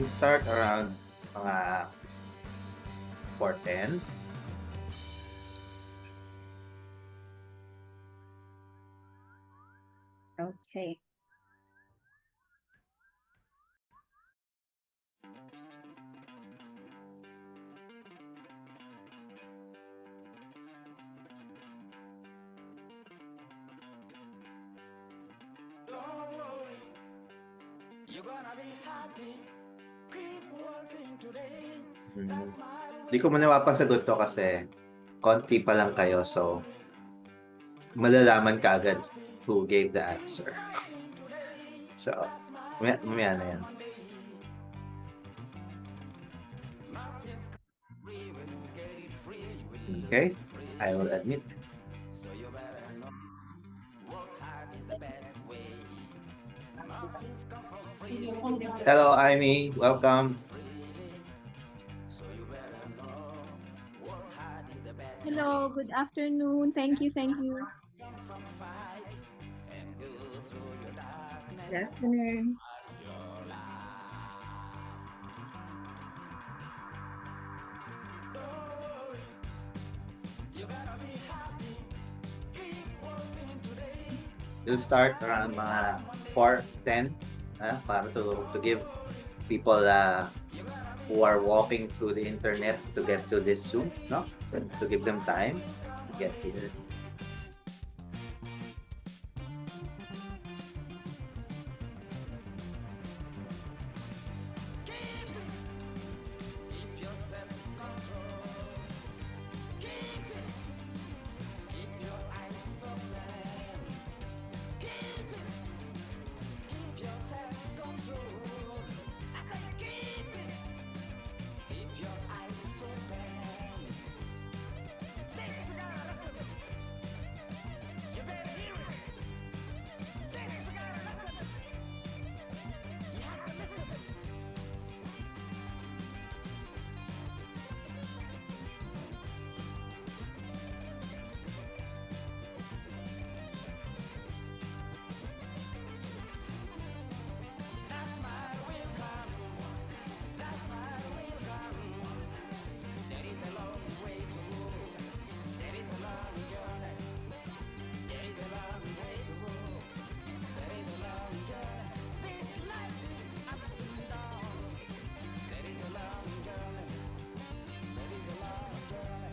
We start around mga 4:10. Okay. Don't worry, you're gonna be happy. Keep working today. That's my Di ko muna mapasagot to kasi konti pa lang kayo, so malalaman ka agad who gave the answer. So, mamaya na yan. Okay, I will admit. So you better know, work hard is the best way. Nothing's come for free. Hello, Amy. Welcome. So you better know, work hard is the best Hello, good afternoon. Thank you. come from fight and go through your darkness. Good afternoon. Your life. Don't worry, you gotta be happy. Keep working today. We'll start around mga 4:10 para to give people who are walking through the internet to get to this Zoom, no? To give them time to get here. Keep yourself control. Keep it. Keep your eyes open. Keep it. Keep yourself control. I say keep it. Keep your eyes open. This is gotta listen. You better hear it. This is gotta listen. You have to listen. That's my welcome. That's my welcome. There is a long way to go. There is a long journey. There is a long way to go. There is a long journey. This life is ups and downs. There is a long journey. There is a long journey.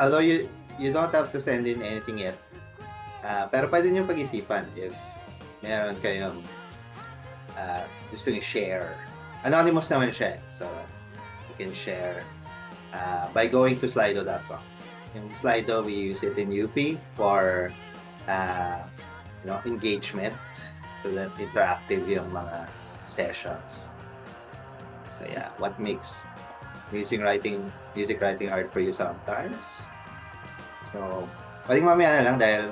Although you don't have to send in anything yet. Pero pwede nyo pag-isipan if meron kayong gusto nyo share. Anonymous naman siya, so you can share by going to slido.com. Yung Slido, we use it in UP for engagement, so that interactive yung mga sessions. So yeah, what makes music writing art for you sometimes? So, pwedeng mamaya na lang dahil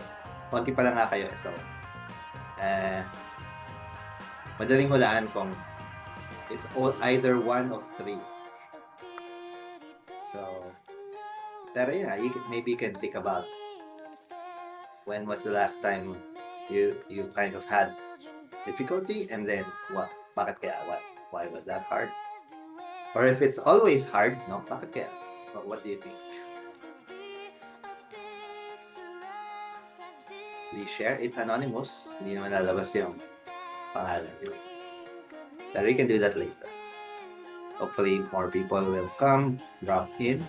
konti pa lang nga kayo. So, madaling hulaan kung it's either one of three. So, pero yeah, maybe you can think about when was the last time you kind of had difficulty, and then bakit kaya, why was that hard? Or if it's always hard, no, bakit kaya? What do you think? Please share. It's anonymous. Hindi naman lalabas yung pangalan. Pero you can do that later. Hopefully, more people will come, drop in.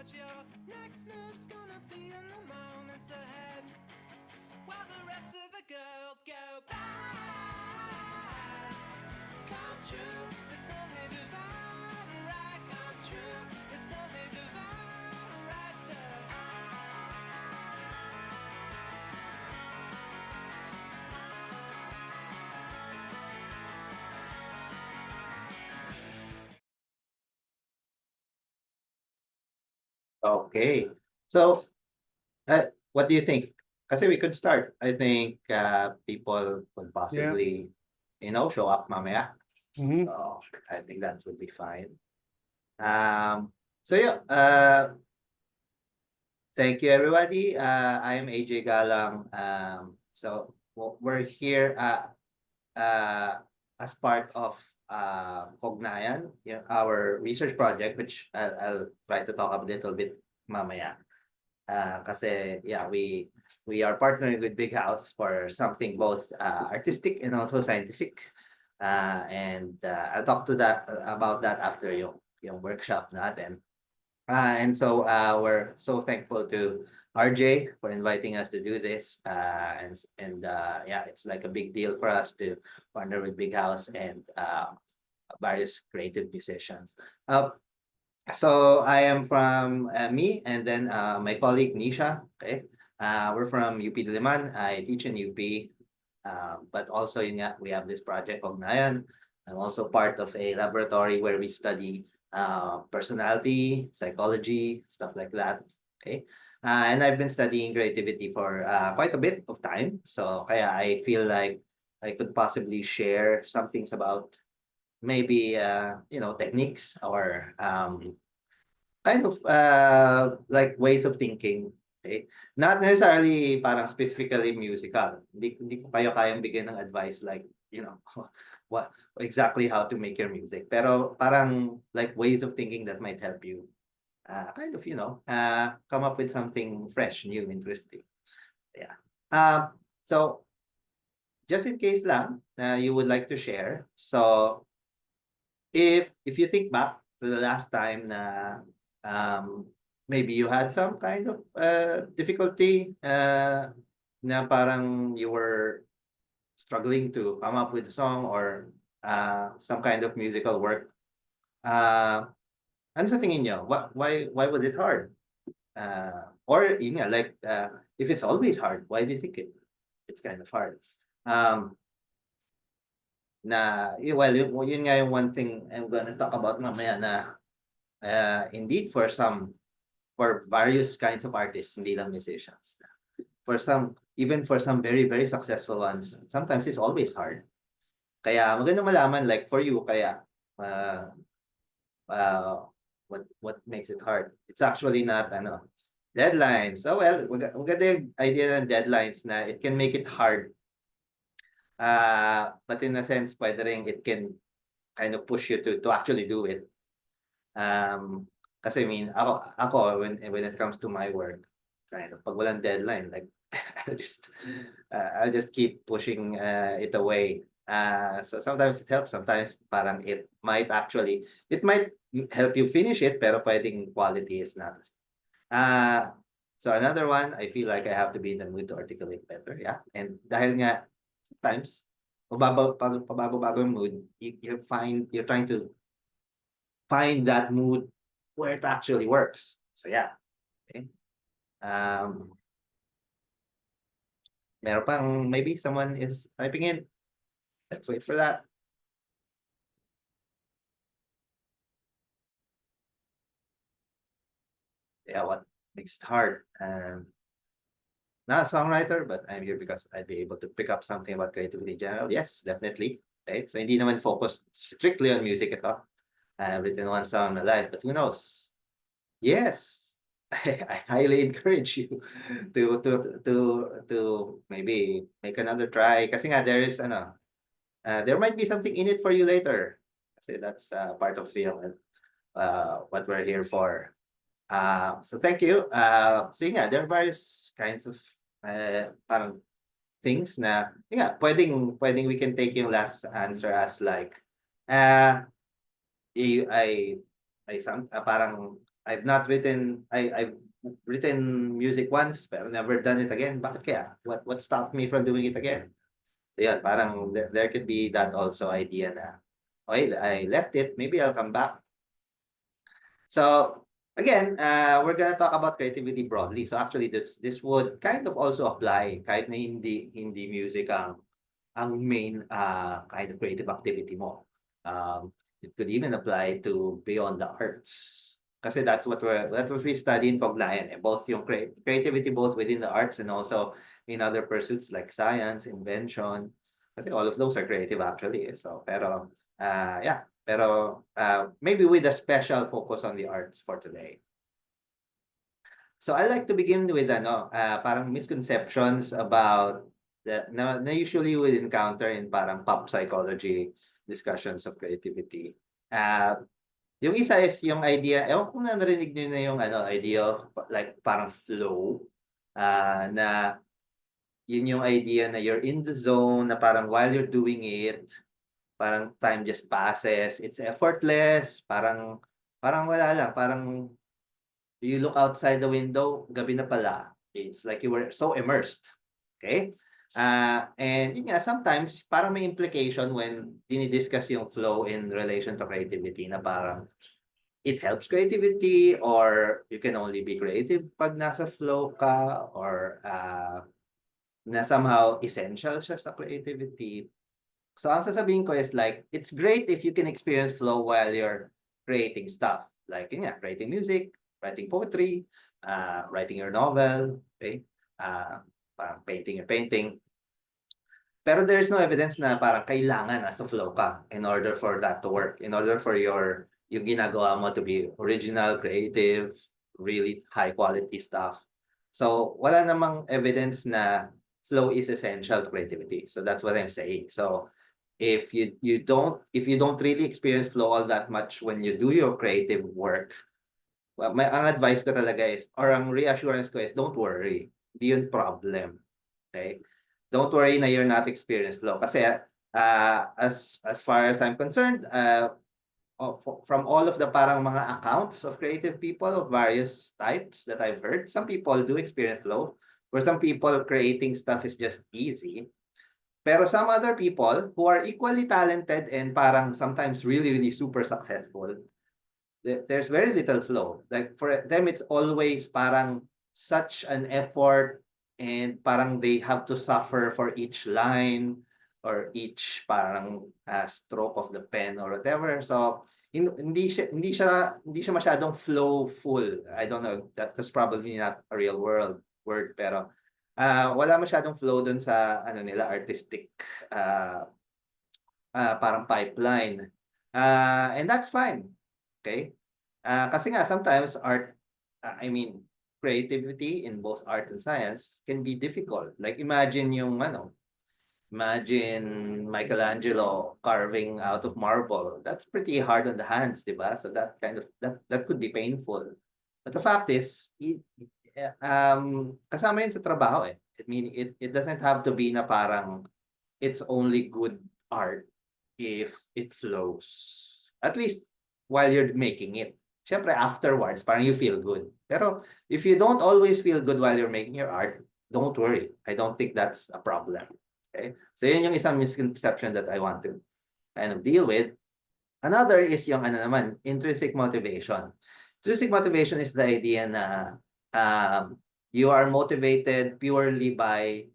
what your next move's gonna be in the moments ahead, while the rest of the girls go bad. Come true, it's only divine, right? Come true, it's only divine, right? Okay. So, what do you think? Kasi we could start. I think people could possibly, show up mamaya. Mhm. So I think that would be fine. So yeah, thank you everybody. I am AJ Galang. So we're here as part of Cognayan, our research project, which I'll try to talk a little bit mamaya. Kasi yeah, we are partnering with Big House for something both artistic and also scientific. And I'll talk to that about that after yung workshop natin. And so we're so thankful to RJ for inviting us to do this. And yeah, it's like a big deal for us to partner with Big House and various creative musicians. So I am from me and then my colleague Nisha. Okay, we're from UP Diliman. I teach in UP, but also we have this project Cognayan. I'm also part of a laboratory where we study personality, psychology, stuff like that. Okay, and I've been studying creativity for quite a bit of time. So kaya I feel like I could possibly share some things about maybe techniques or kind of like ways of thinking. Okay? Not necessarily parang specifically musical. Hindi ko kayo kayang bigyan ng advice like, what exactly how to make your music. Pero parang like ways of thinking that might help you kind of, come up with something fresh, new, interesting. Yeah. So just in case lang you would like to share. So if you think back to the last time na maybe you had some kind of difficulty na parang you were struggling to come up with a song or some kind of musical work. Ano sa tingin nyo? Why was it hard? Or yun nga, like if it's always hard, why do you think it's kind of hard? Well, yun nga yung one thing I'm gonna talk about mamaya na indeed for various kinds of artists, hindi lang musicians. For some, even for some very, very successful ones, sometimes it's always hard. Kaya maganda malaman, like for you, kaya what makes it hard? It's actually not deadlines. So well, maganda yung idea ng deadlines na it can make it hard. But in a sense, pwede rin it can kind of push you to actually do it. Kasi I mean, ako when it comes to my work, kind of pag walang deadline, like I'll just keep pushing it away. So sometimes it helps, sometimes parang it might help you finish it, pero pwedeng quality is not. So another one, I feel like I have to be in the mood to articulate better, yeah. And dahil nga sometimes pabago-bago yung mood, you're trying to find that mood where it actually works. So yeah. Okay. Meron pang maybe someone is typing in. Let's wait for that. Yeah, what makes it hard? Not a songwriter, but I'm here because I'd be able to pick up something about creativity in general. Yes, definitely. Right? So hindi naman focused strictly on music ito. I've written one song in my life, but who knows? Yes, I highly encourage you to maybe make another try. Kasi nga there might be something in it for you later. Kasi that's part of what we're here for. So thank you. So yeah, there are various kinds of parang things na pwedeng we can take yung last answer as like parang I've written music once pero never done it again. Bakit kaya? What stopped me from doing it again? So yeah, parang there could be that also idea na okay, I left it, maybe I'll come back. So again, we're gonna talk about creativity broadly. So actually this would kind of also apply kahit na hindi music ang main kind of creative activity mo. It could even apply to beyond the arts. Kasi that's what we study in Cognayan. Both yung creativity both within the arts and also in other pursuits like science, invention. Kasi all of those are creative actually. So pero Yeah, pero maybe with a special focus on the arts for today. So I like to begin with parang misconceptions about na usually we encounter in parang pop psychology discussions of creativity. Yung isa is yung idea, ewan kung narinig niyo na yung idea of like parang flow, na yun yung idea na you're in the zone, na parang while you're doing it, parang time just passes, it's effortless, parang wala lang, parang you look outside the window, gabi na pala. It's like you were so immersed. Okay? And yun nga, sometimes parang may implication when dinidiscuss yung flow in relation to creativity na parang it helps creativity or you can only be creative pag nasa flow ka or na somehow essential siya sa creativity. So ang sasabihin ko is like, it's great if you can experience flow while you're creating stuff. Like, yun nga, creating music, writing poetry, writing your novel, okay? Parang painting your painting. Pero there is no evidence na parang kailangan nasa flow ka in order for that to work, in order for yung ginagawa mo to be original, creative, really high quality stuff. So wala namang evidence na flow is essential to creativity. So that's what I'm saying. So if you don't really experience flow all that much when you do your creative work, well, ang advice ko talaga is, or ang reassurance ko is, don't worry. Hindi yun problem. Okay? Don't worry na you're not experienced flow. Kasi as far as I'm concerned, from all of the parang mga accounts of creative people of various types that I've heard, some people do experience flow. For some people, creating stuff is just easy. Pero some other people who are equally talented and parang sometimes really, really super successful, there's very little flow. Like for them, it's always parang such an effort and parang they have to suffer for each line or each parang stroke of the pen or whatever. So hindi siya masyadong flowful. I don't know, that's probably not a real world word, pero wala masyadong flow dun sa nila artistic parang pipeline. And that's fine. Okay? Kasi nga sometimes art, I mean, creativity in both art and science can be difficult. Like imagine Michelangelo carving out of marble. That's pretty hard on the hands, di ba? So that could be painful. But the fact is, kasama yun sa trabaho eh. I mean, it doesn't have to be na parang it's only good art if it flows. At least while you're making it. Siyempre, afterwards, parang you feel good. Pero if you don't always feel good while you're making your art, don't worry. I don't think that's a problem. Okay? So yun yung isang misconception that I want to kind of deal with. Another is yung intrinsic motivation. Intrinsic motivation is the idea na you are motivated purely by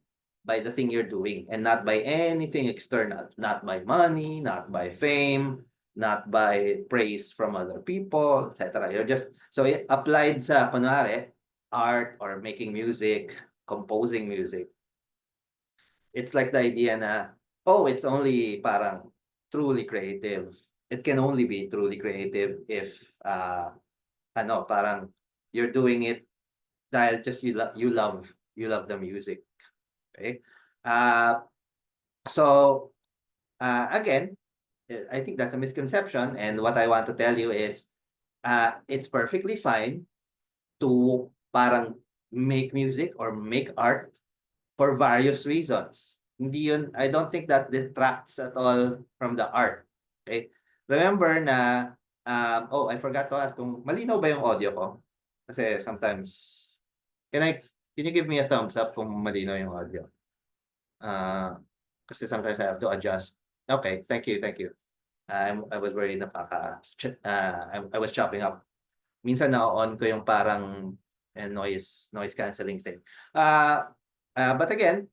the thing you're doing and not by anything external, not by money, not by fame, not by praise from other people, etc. You're just, so it applied sa kunwari, art or making music, composing music. It's like the idea na, oh, it's only parang truly creative. It can only be truly creative if parang you're doing it dahil just you love the music. Okay? So again, I think that's a misconception, and what I want to tell you is it's perfectly fine to parang make music or make art for various reasons. Hindi yun, I don't think that detracts at all from the art. Okay? Remember na, oh, I forgot to ask kung malinaw ba yung audio ko? Kasi sometimes, can you give me a thumbs up kung malinaw yung audio? Kasi sometimes I have to adjust. Okay, thank you. I was worried na I was chopping up. Minsan na-on ko yung parang noise cancelling thing. But again,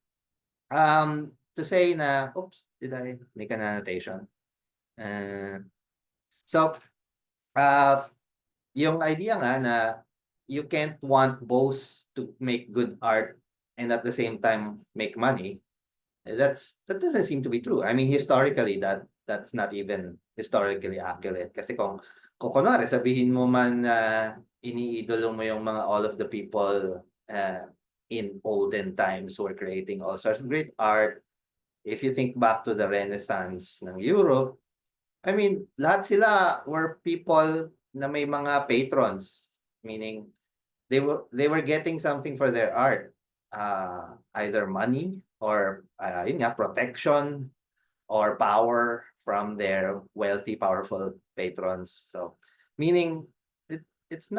to say na, oops, did I make an annotation? So, yung idea nga na you can't want both to make good art and at the same time make money, that doesn't seem to be true. I mean, historically, that's not even historically accurate. Kasi kung kunwari sabihin mo man na iniidolo mo yung mga all of the people in olden times who were creating all sorts of great art, if you think back to the Renaissance ng Europe, I mean, lahat sila were people na may mga patrons, meaning they were getting something for their art, either money or yun nga, protection or power from their wealthy, powerful patrons. So, meaning it's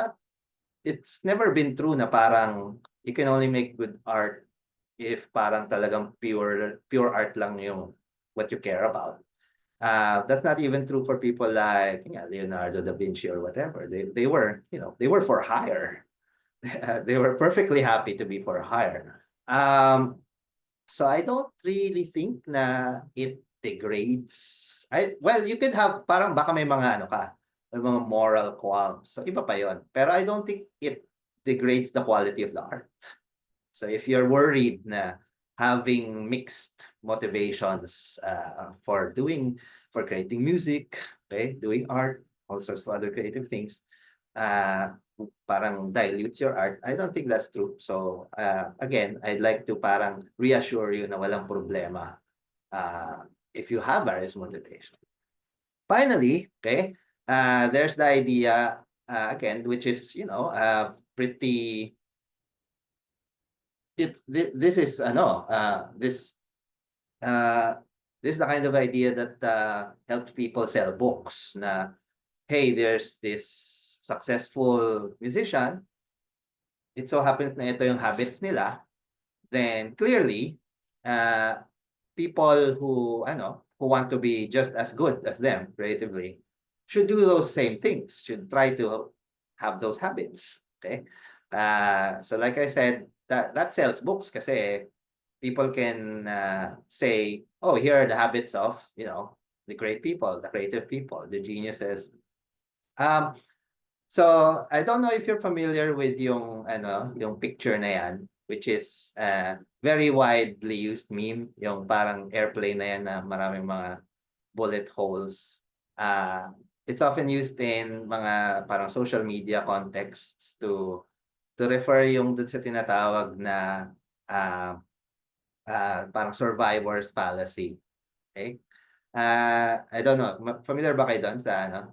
never been true na parang you can only make good art if parang talagang pure art lang yung what you care about. That's not even true for people like Leonardo da Vinci or whatever. They were, they were for hire. They were perfectly happy to be for hire. So I don't really think na it degrades. Well, you could have parang baka may mga may mga moral qualms. So iba pa yon. Pero I don't think it degrades the quality of the art. So if you're worried na having mixed motivations for creating music, okay, doing art, all sorts of other creative things, parang dilutes your art, I don't think that's true. So again, I'd like to parang reassure you na walang problema if you have various motivations. Finally, okay, there's the idea again, which is pretty. This is this is the kind of idea that helps people sell books. Na hey, there's this successful musician. It so happens na ito yung habits nila. Then clearly, people who want to be just as good as them creatively should do those same things. Should try to have those habits. Okay. So like I said, that sells books kasi people can say, oh, here are the habits of the great people, the creative people, the geniuses. So I don't know if you're familiar with yung picture na yan, which is very widely used meme, yung parang airplane na yan na maraming mga bullet holes. It's often used in mga parang social media contexts to refer yung dun sa tinatawag na parang survivor's fallacy. Okay? I don't know, familiar ba kayo doon sa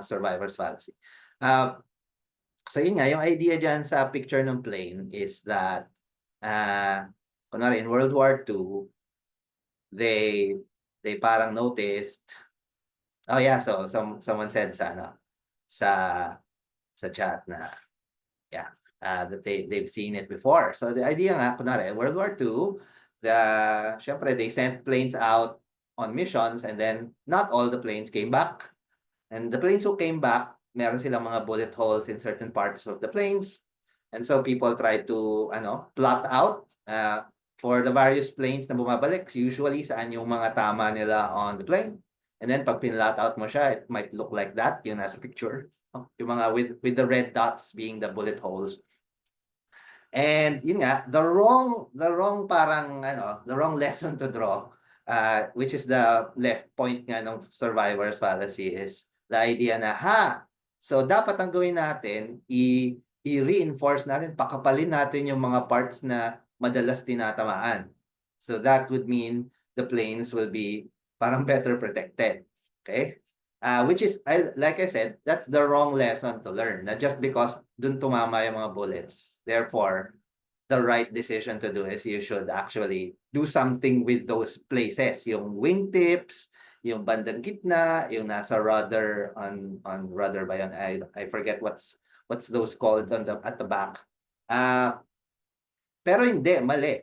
survivor's fallacy? So yun nga, yung idea dyan sa picture ng plane is that kunwari in World War II, they parang noticed, oh yeah, so someone said sa chat na that they've seen it before. So the idea nga, kunwari, World War II, syempre they sent planes out on missions and then not all the planes came back. And the planes who came back, meron silang mga bullet holes in certain parts of the planes. And so people try to plot out for the various planes na bumabalik, usually saan yung mga tama nila on the plane. And then pag pinlot out mo siya, it might look like that, yung nasa picture. Yung mga with the red dots being the bullet holes. And yun nga, the wrong lesson to draw, which is the last point nga ng survivor's fallacy, is the idea na so dapat ang gawin natin, i-reinforce natin, pakapalin natin yung mga parts na madalas tinatamaan. So that would mean the planes will be parang better protected. Okay? Which is, like I said, that's the wrong lesson to learn. Na just because dun tumama yung mga bullets, therefore, the right decision to do is you should actually do something with those places. Yung wingtips, yung bandang gitna, yung nasa rudder on rudder ba yun? I forget what's those called at the back. Pero hindi, mali.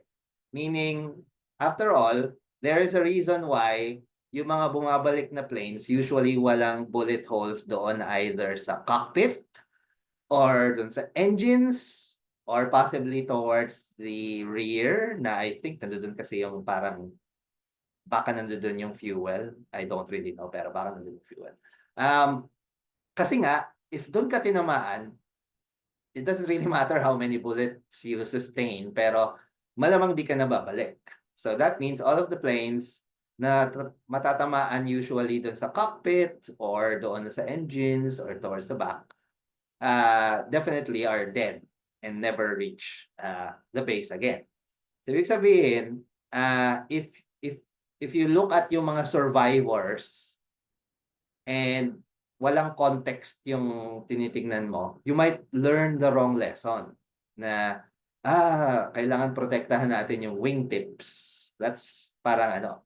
Meaning, after all, there is a reason why yung mga bumabalik na planes, usually walang bullet holes doon either sa cockpit or doon sa engines or possibly towards the rear na I think nandoon kasi yung parang baka nandoon yung fuel. I don't really know pero baka nandoon yung fuel. Kasi nga, if doon ka tinamaan, it doesn't really matter how many bullets you sustain pero malamang di ka na babalik. So that means all of the planes na matatamaan usually doon sa cockpit or doon sa engines or towards the back, definitely are dead and never reach the base again. So, ibig sabihin, if you look at yung mga survivors and walang context yung tinitingnan mo, you might learn the wrong lesson na kailangan protektahan natin yung wingtips. That's parang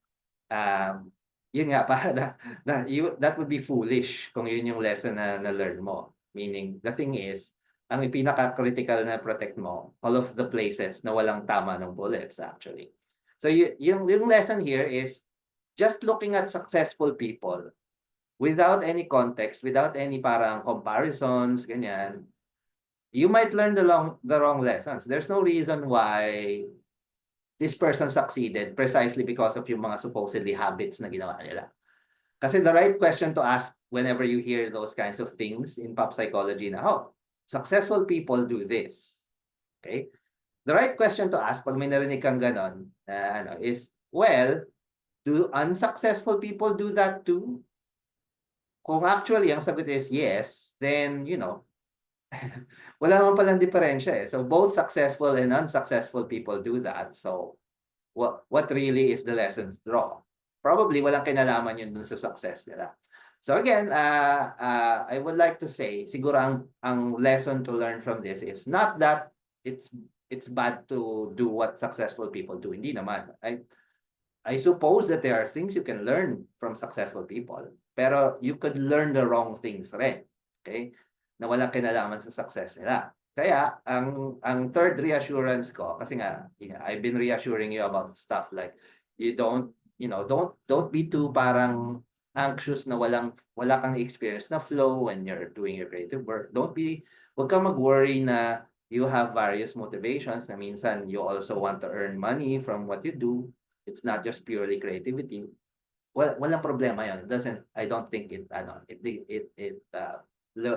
yun nga, para that would be foolish kung yun yung lesson na learn mo. Meaning, the thing is, ang pinaka-critical na protect mo, all of the places na walang tama ng bullets actually. So yung lesson here is just looking at successful people without any context, without any parang comparisons, ganyan, you might learn the wrong lessons. There's no reason why this person succeeded precisely because of yung mga supposedly habits na ginawa nila. Kasi the right question to ask whenever you hear those kinds of things in pop psychology na, successful people do this. Okay? The right question to ask pag may narinig kang ganon, is, well, do unsuccessful people do that too? Kung actually ang sagot is yes, then, wala naman palang diferensya eh. So both successful and unsuccessful people do that. So what really is the lessons draw? Probably walang kinalaman yun dun sa success nila. So again, I would like to say, siguro ang lesson to learn from this is not that it's bad to do what successful people do. Hindi naman. I suppose that there are things you can learn from successful people, pero you could learn the wrong things rin. Okay? Na walang kinalaman sa success nila. Kaya, ang third reassurance ko, kasi nga, I've been reassuring you about stuff like, you don't be too parang anxious na wala kang experience na flow when you're doing your creative work. Huwag kang mag-worry na you have various motivations na minsan you also want to earn money from what you do. It's not just purely creativity. Walang problema yun. I don't think it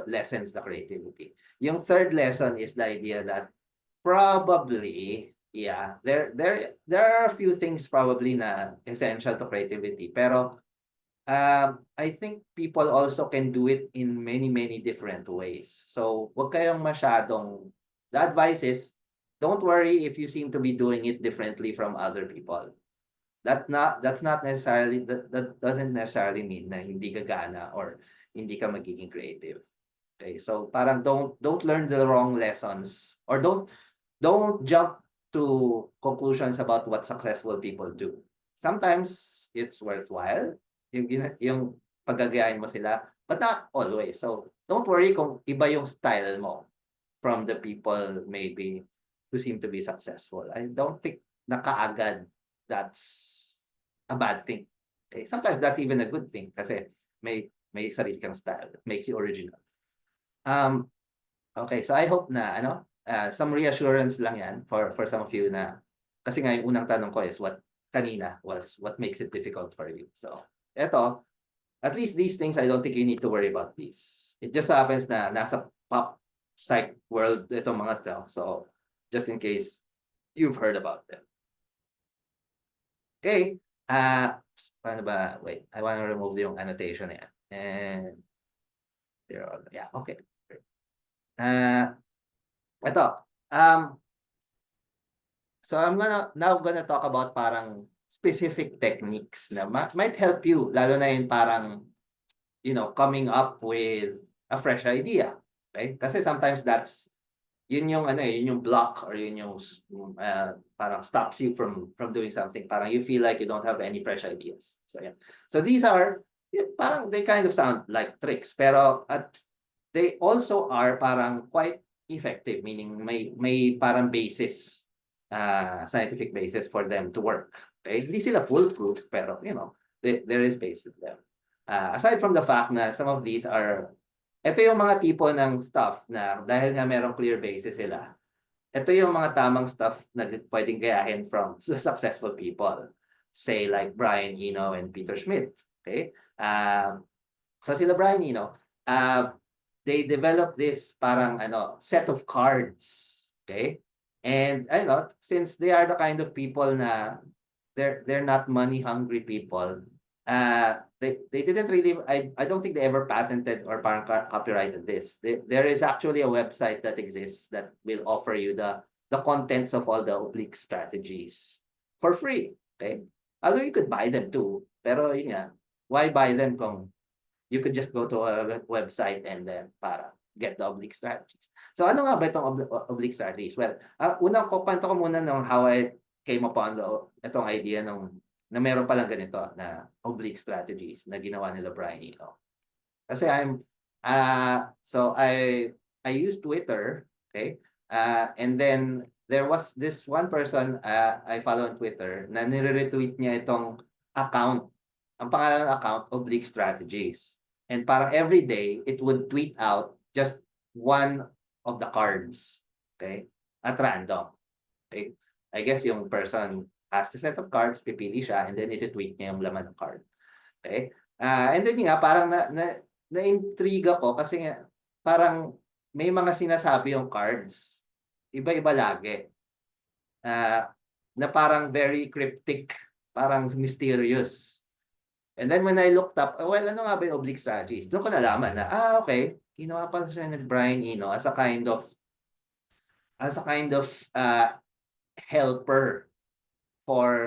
lessens the creativity. Yung third lesson is the idea that probably, there are a few things probably na essential to creativity. Pero I think people also can do it in many, many different ways. So, wag kayong the advice is, don't worry if you seem to be doing it differently from other people. That doesn't necessarily mean na hindi gagana or hindi ka magiging creative. Okay, so parang don't learn the wrong lessons or don't jump to conclusions about what successful people do. Sometimes it's worthwhile yung paggagayahin mo sila, but not always. So don't worry kung iba yung style mo from the people maybe who seem to be successful. I don't think na kaagad that's a bad thing. Okay? Sometimes that's even a good thing kasi may sarili kang style. It makes you original. Okay, so I hope na some reassurance lang yan for some of you na kasi nga yung unang tanong ko is what makes it difficult for you. So, at least these things, I don't think you need to worry about these. It just happens na nasa pop psych world itong mga to. So, just in case you've heard about them. Okay. Paano ba? Wait, I want to remove yung annotation na yan. And they're all, okay. So I'm now gonna talk about parang specific techniques na might help you, lalo na yung parang, coming up with a fresh idea. Okay? Kasi sometimes yun yung block or yun yung parang stops you from doing something. Parang you feel like you don't have any fresh ideas. So yeah. So these are, parang they kind of sound like tricks, pero they also are parang quite effective, meaning may parang basis, scientific basis for them to work. Okay? Hindi sila foolproof, pero there is basis in them. Aside from the fact na some of these ito yung mga tipo ng stuff na dahil nga merong clear basis sila, ito yung mga tamang stuff na pwedeng gayahin from successful people. Say like Brian Eno and Peter Schmidt. Okay? So sila Brian Eno, they developed this parang set of cards. Okay? And since they are the kind of people na they're not money hungry people. They didn't really, I don't think they ever patented or parang copyrighted this. There is actually a website that exists that will offer you the contents of all the oblique strategies for free. Okay? Although you could buy them too. Pero yun nga, why buy them kung you could just go to a website and then para get the oblique strategies. So ano nga ba itong oblique strategies? Well, unang kwento ko muna ng how I came upon itong idea na meron palang ganito na oblique strategies na ginawa nila Brian Eno. Kasi so I use Twitter, okay? And then there was this one person I follow on Twitter na nire-retweet niya itong account. Ang pangalan ng account, Oblique Strategies. And parang every day, it would tweet out just one of the cards. Okay? At random. Okay? I guess yung person has the set of cards, pipili siya, and then iti-tweet niya yung laman ng card. Okay? And then nga, parang na-intrigue ako kasi nga, parang may mga sinasabi yung cards. Iba-iba lagi. Na parang very cryptic, parang mysterious. And then when I looked up, well, ano nga ba yung oblique strategies? Doon ko nalaman na, okay, ginawa pala siya ni Brian Eno as a kind of helper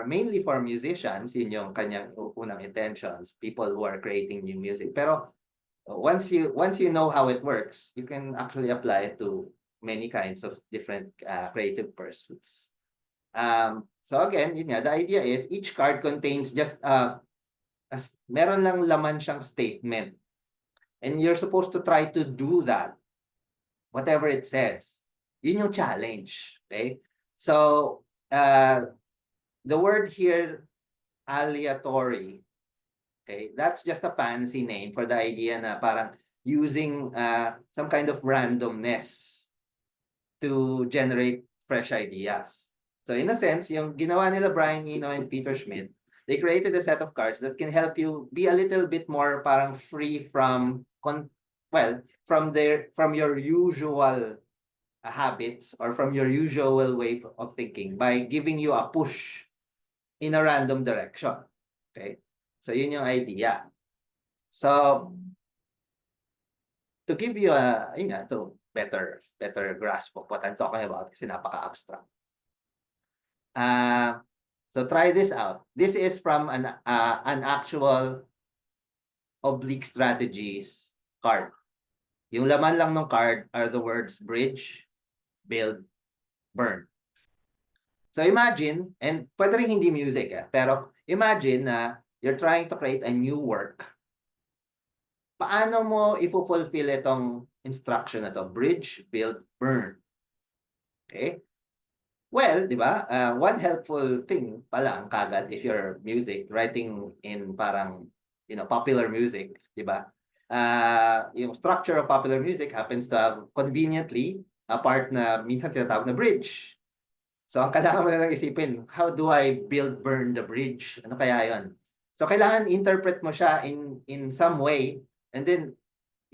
mainly for musicians, yun yung kanyang unang intentions, people who are creating new music. Pero once you know how it works, you can actually apply it to many kinds of different creative pursuits. So again, yun nga, the idea is each card contains just meron lang laman siyang statement. And you're supposed to try to do that, whatever it says. Yun yung challenge. Okay? So, the word here, aleatory, okay, that's just a fancy name for the idea na parang using some kind of randomness to generate fresh ideas. So in a sense, yung ginawa nila Brian Eno and Peter Schmidt, they created a set of cards that can help you be a little bit more parang free from your usual habits or from your usual way of thinking by giving you a push in a random direction. Okay? So yun yung idea. So to give you to better grasp of what I'm talking about kasi napaka-abstract. So try this out. This is from an actual oblique strategies card. Yung laman lang ng card are the words bridge, build, burn. So imagine, and pwede rin hindi music, pero imagine na you're trying to create a new work. Paano mo i-fulfill itong instruction na to? Bridge, build, burn. Okay? Well, di ba? One helpful thing pala ang kagad if you're writing in parang, popular music, di ba? Yung structure of popular music happens to have conveniently a part na minsan tinatawag na bridge. So, ang kailangan mo na lang isipin, how do I build, burn the bridge? Ano kaya yon? So, kailangan interpret mo siya in some way and then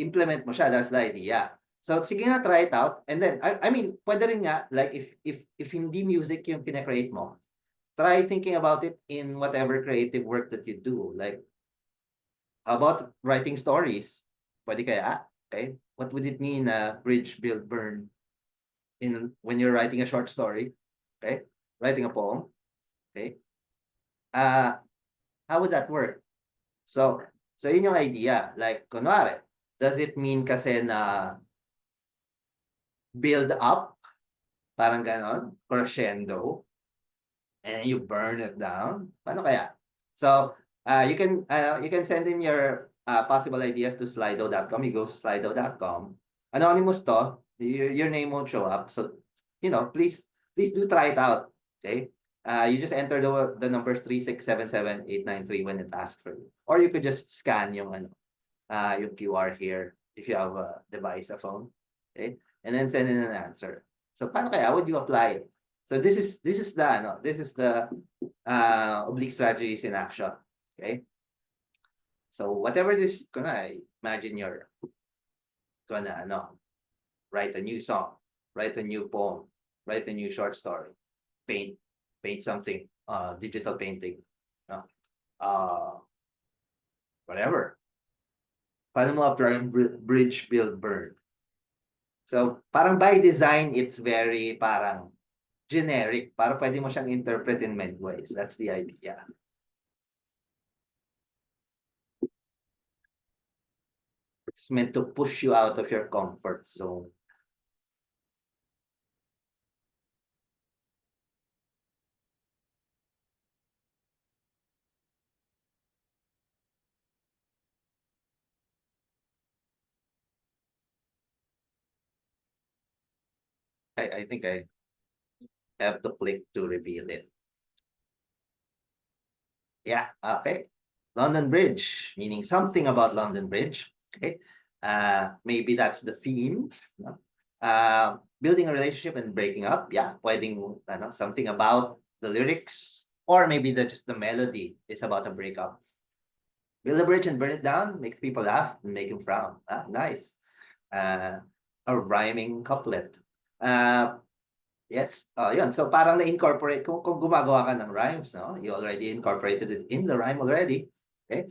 implement mo siya. That's the idea. So, sige nga, try it out. And then, I mean, pwede rin nga, like, if hindi music yung kine-create mo, try thinking about it in whatever creative work that you do. Like, how about writing stories? Pwede kaya? Okay? What would it mean, bridge, build, burn, when you're writing a short story? Okay? Writing a poem? Okay? How would that work? So yun yung idea. Like, kunwari, does it mean kasi na build up, parang ganon, crescendo, and you burn it down? Paano kaya? So, you can send in your possible ideas to slido.com. You go to slido.com. Anonymous to, your name won't show up. So, please do try it out. Okay? You just enter the numbers 3677893 when it asks for you. Or you could just scan yung QR here if you have a device, a phone. Okay? And then send in an answer. So paano kaya? How would you apply it? So this is the oblique strategies in action. Okay? So whatever this, imagine you're gonna write a new song, write a new poem, write a new short story, paint paint something, digital painting, no? Whatever. Paano mo apply yung bridge, build, burn? So, parang by design, it's very parang generic. Para pwede mo siyang interpret in many ways. That's the idea. It's meant to push you out of your comfort zone. I think I have to click to reveal it. Yeah, okay. London Bridge, meaning something about London Bridge. Okay. Maybe that's the theme. No? Building a relationship and breaking up. Yeah, pwedeng something about the lyrics, or maybe just the melody is about a breakup. Build a bridge and burn it down, make people laugh and make them frown. Nice. A rhyming couplet. Yes, yun. So parang na-incorporate, kung gumagawa ka ng rhymes, no? You already incorporated it in the rhyme already. Okay?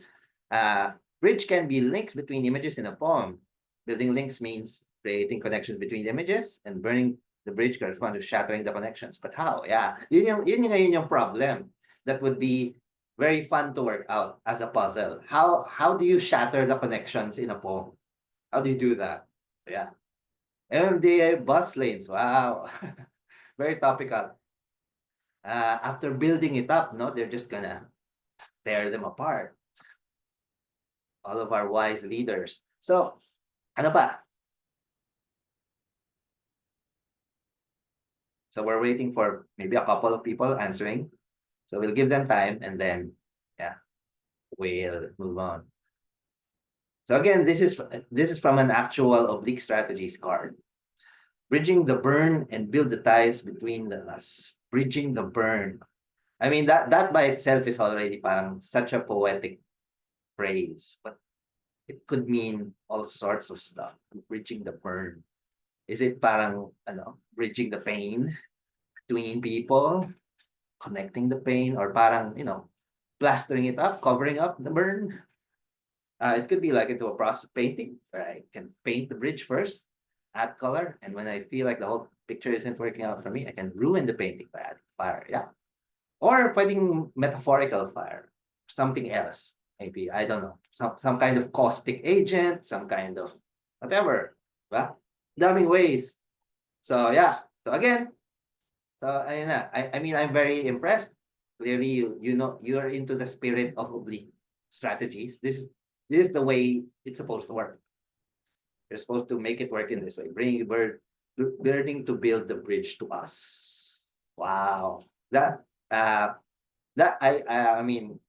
Bridge can be links between images in a poem. Building links means creating connections between the images, and burning the bridge corresponds to shattering the connections. But how? Yeah, yun yung problem. That would be very fun to work out as a puzzle. How do you shatter the connections in a poem? How do you do that? So, yeah. MMDA bus lanes. Wow. Very topical. After building it up, no, they're just gonna tear them apart. All of our wise leaders. So, ano ba? So we're waiting for maybe a couple of people answering. So we'll give them time, and then, yeah, we'll move on. So again, this is from an actual oblique strategies card. Bridging the burn and build the ties between us. Bridging the burn. I mean, that by itself is already parang such a poetic phrase, but it could mean all sorts of stuff. Bridging the burn. Is it parang, bridging the pain between people, connecting the pain, or parang, plastering it up, covering up the burn? It could be like into a process of painting, where I can paint the bridge first, add color, and when I feel like the whole picture isn't working out for me, I can ruin the painting by adding fire. Yeah. Or pwedeng metaphorical fire, something else. Maybe, I don't know, some kind of caustic agent, some kind of whatever. Diba? Daming ways. So yeah. So again, ayun na. I mean, I'm very impressed. Clearly, you're into the spirit of oblique strategies. This is the way it's supposed to work. You're supposed to make it work in this way. Learning to build the bridge to us. Wow. I mean,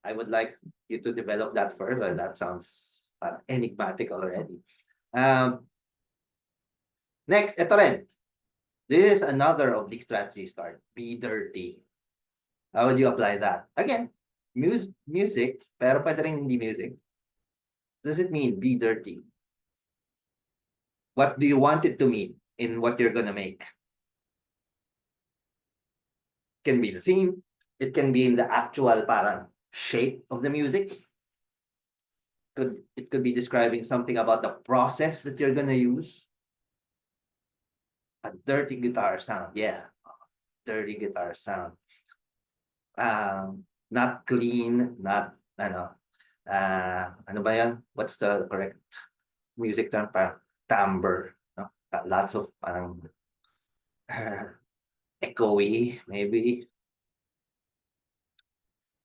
I would like you to develop that further. That sounds enigmatic already. Next, ito rin. This is another oblique strategies card. Be dirty. How would you apply that? Again, music, pero pwede rin hindi music. Does it mean be dirty? What do you want it to mean in what you're gonna make? Can be the theme. It can be in the actual parang shape of the music. It could be describing something about the process that you're gonna use. A dirty guitar sound, yeah. Dirty guitar sound. Not clean, not ano ba yan? What's the correct music term? Parang timbre, no? Lots of parang echoey, maybe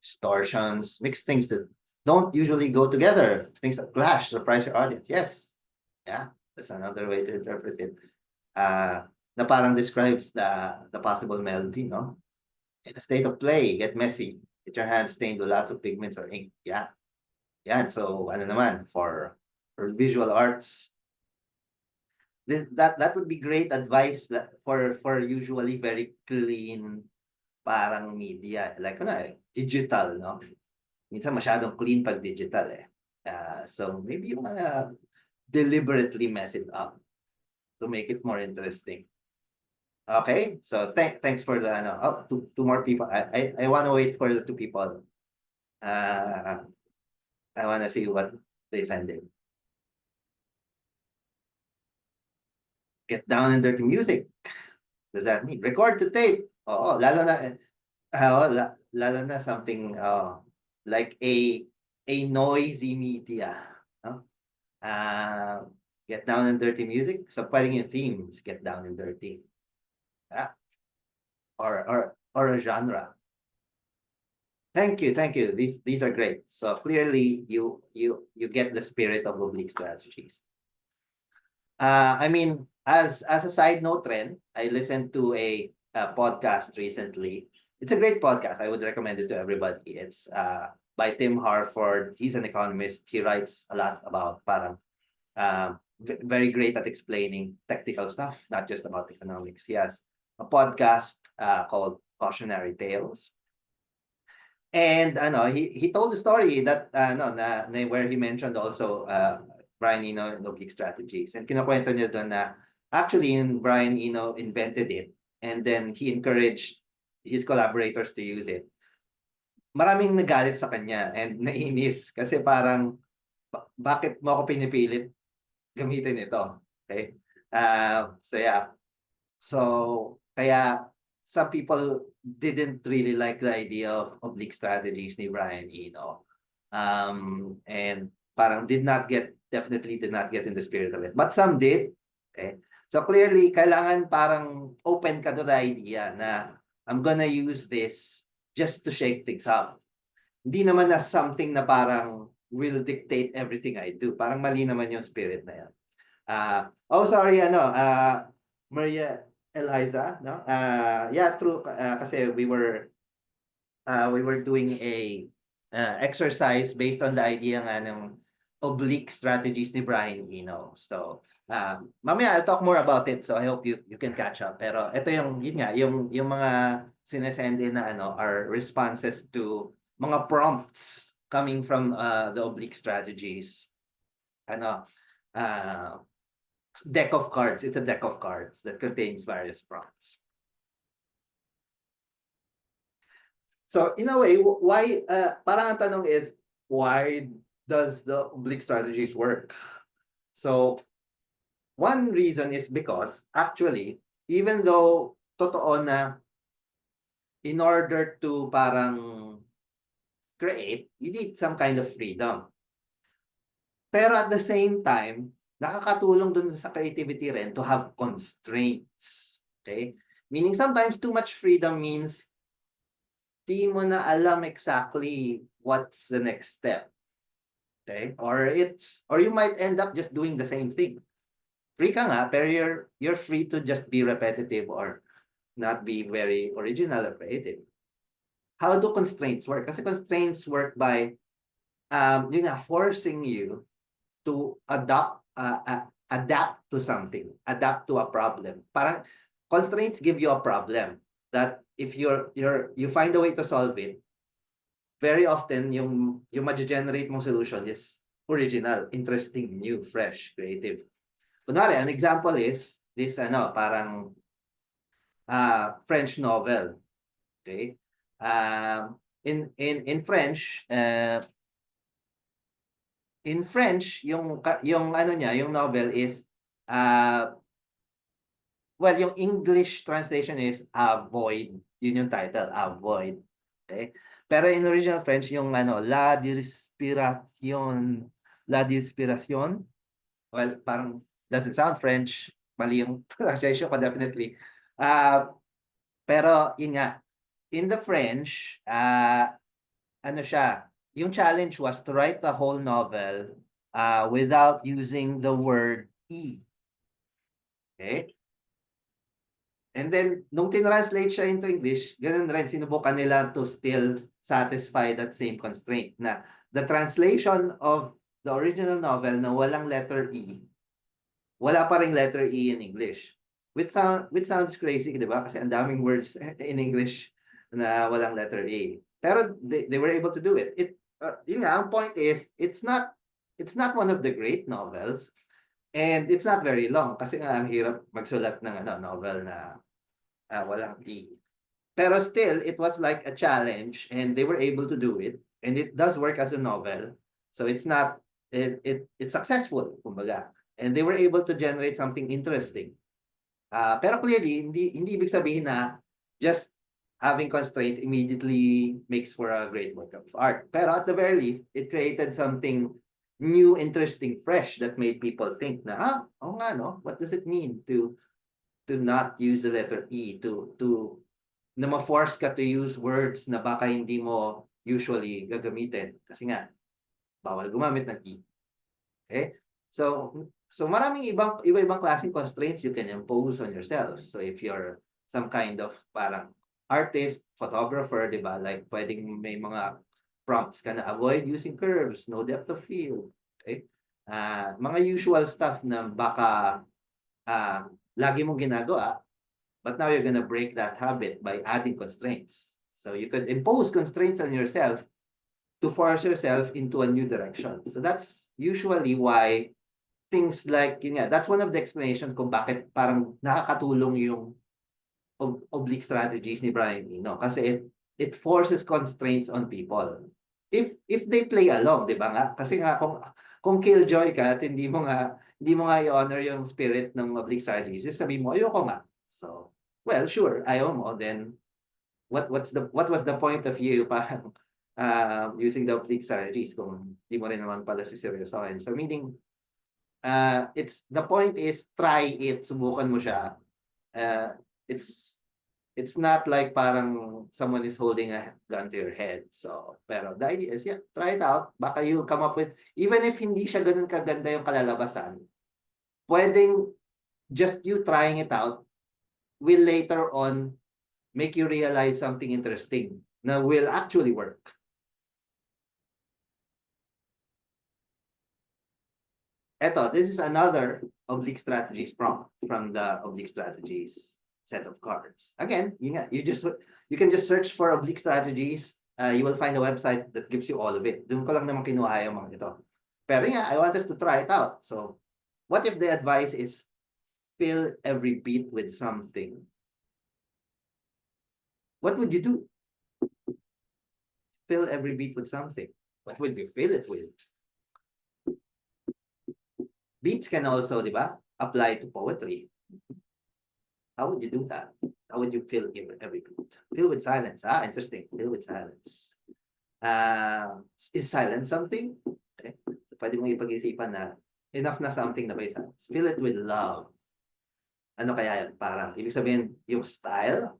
distortions, mixed things that don't usually go together, things that clash, surprise your audience. Yes, yeah, that's another way to interpret it. Na parang describes the possible melody, no? In a state of play, get messy, get your hands stained with lots of pigments or ink. Yeah, yeah. So ano naman for visual arts, that would be great advice for usually very clean parang media, like digital, no? Minsan masyadong clean pag digital eh. So maybe you wanna deliberately mess it up to make it more interesting. Okay, so thanks for the ano. Oh, two more people. I want to wait for the two people. Uh, I want to see what they send in. Get down and dirty music. Does that mean record to tape? Oo, lalo na lalo na something like a noisy media, no? Get down and dirty music. So pwedeng yung themes, get down and dirty. Yeah. Or a genre. Thank you. These are great. So clearly you get the spirit of oblique strategies. I mean, as a side note, Ren, I listened to a podcast recently. It's a great podcast. I would recommend it to everybody. It's by Tim Harford. He's an economist. He writes a lot about parang very great at explaining technical stuff, not just about economics. He has a podcast called Cautionary Tales. And ano, he told the story that where he mentioned also Brian Eno and oblique strategies. And kinukwento niya doon na actually Brian Eno invented it and then he encouraged his collaborators to use it. Maraming nagalit sa kanya and nainis kasi parang bakit mo ako pinipilit gamitin ito? Okay? So yeah. So kaya some people didn't really like the idea of oblique strategies ni Brian Eno. And parang definitely did not get in the spirit of it. But some did. Okay. So clearly, kailangan parang open ka to the idea na I'm gonna use this just to shake things up. Hindi naman as something na parang will dictate everything I do. Parang mali naman yung spirit na yan. Sorry, Maria Eliza, no? Yeah, true. Kasi we were doing a exercise based on the idea nga ng oblique strategies ni Brian Eno. So, mamaya I'll talk more about it. So I hope you can catch up. Pero ito yun nga, yung mga sinesend in na are responses to mga prompts coming from the oblique strategies. Deck of cards. It's a deck of cards that contains various prompts. So in a way, why parang ang tanong is why does the oblique strategies work? So one reason is because actually, even though totoo na in order to parang create, you need some kind of freedom. Pero at the same time, nakakatulong dun sa creativity rin to have constraints. Okay? Meaning sometimes too much freedom means di mo na alam exactly what's the next step. Okay? Or you might end up just doing the same thing. Free ka nga, pero you're free to just be repetitive or not be very original or creative. How do constraints work? Kasi constraints work by forcing you to adapt to something, adapt to a problem. Parang constraints give you a problem that if you find a way to solve it, very often yung ma-generate mong solution is original, interesting, new, fresh, creative. Kunwari, an example is this parang French novel. Okay? In French, yung yung novel is yung English translation is Avoid. Yun yung title, Avoid. Okay? Pero in original French yung La Dispiration. Well, parang doesn't sound French. Mali yung pronunciation ko definitely. Pero yun nga, in the French, yung challenge was to write the whole novel without using the word E. Okay? And then, nung tinranslate siya into English, ganun rin, sinubukan nila to still satisfy that same constraint na the translation of the original novel na walang letter E, wala pa ring letter E in English. Which sounds crazy, di ba? Kasi ang daming words in English na walang letter E. Pero they were able to do it. Yun nga, ang point is, it's not one of the great novels. And it's not very long kasi nga ang hirap magsulat ng novel na Walang E. Pero still, it was like a challenge and they were able to do it. And it does work as a novel. So it's not, it's successful, kumbaga. And they were able to generate something interesting. Pero clearly, hindi ibig sabihin na just having constraints immediately makes for a great work of art. Pero at the very least, it created something new, interesting, fresh that made people think na, oh nga, no? What does it mean to not use the letter E, na ma-force ka to use words na baka hindi mo usually gagamitin. Kasi nga, bawal gumamit ng E. Okay? So maraming iba-ibang klaseng constraints you can impose on yourself. So if you're some kind of parang artist, photographer, di ba? Like pwedeng may mga prompts ka na avoid using curves, no depth of field. Okay? Mga usual stuff na baka lagi mong ginagawa, but now you're gonna break that habit by adding constraints. So you could impose constraints on yourself to force yourself into a new direction. So that's usually why things like, yun nga, that's one of the explanations kung bakit parang nakakatulong yung oblique strategies ni Brian Eno. Kasi it forces constraints on people. If they play along, di ba nga? Kasi nga kung killjoy ka at hindi mo nga i-honor yung spirit ng oblique strategies, sabi mo, ayoko nga. So, well, sure, ayaw mo, then what was the point of you parang using the oblique strategies kung hindi mo rin naman pala si seryosohin. So meaning, the point is try it, subukan mo siya. It's not like parang someone is holding a gun to your head. So, pero the idea is, yeah, try it out. Baka you'll come up with, even if hindi siya ganun kaganda yung kalalabasan, pwedeng just you trying it out will later on make you realize something interesting na will actually work. This is another oblique strategies prompt from the oblique strategies set of cards. Again, you can just search for oblique strategies. You will find a website that gives you all of it. Doon ko lang naman kinuha yung mga ito. Pero yeah, I want us to try it out. So, what if the advice is fill every beat with something? What would you do? Fill every beat with something. What would you fill it with? Beats can also, di ba, apply to poetry. How would you do that? How would you fill every beat? Fill with silence. Interesting. Fill with silence. Is silence something? Okay. So, pwede mong ipag-isipan na enough na something na by silence. Fill it with love. Ano kaya yun? Parang, ibig sabihin, yung style,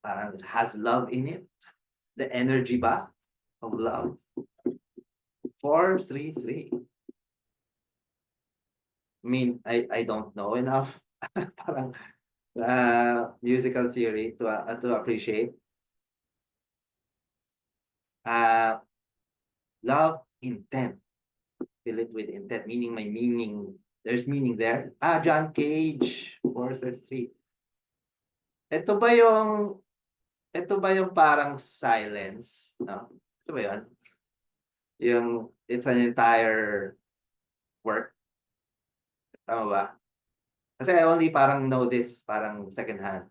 parang has love in it. The energy ba of love? 4-3-3. I mean, I don't know enough parang musical theory to appreciate. Love, intent. Fill it with intent, meaning my meaning. There's meaning there. John Cage, 4-3. Ito ba yung parang silence? No? Ito ba yun? It's an entire work. Tama ba? Kasi I only parang know this, parang second hand.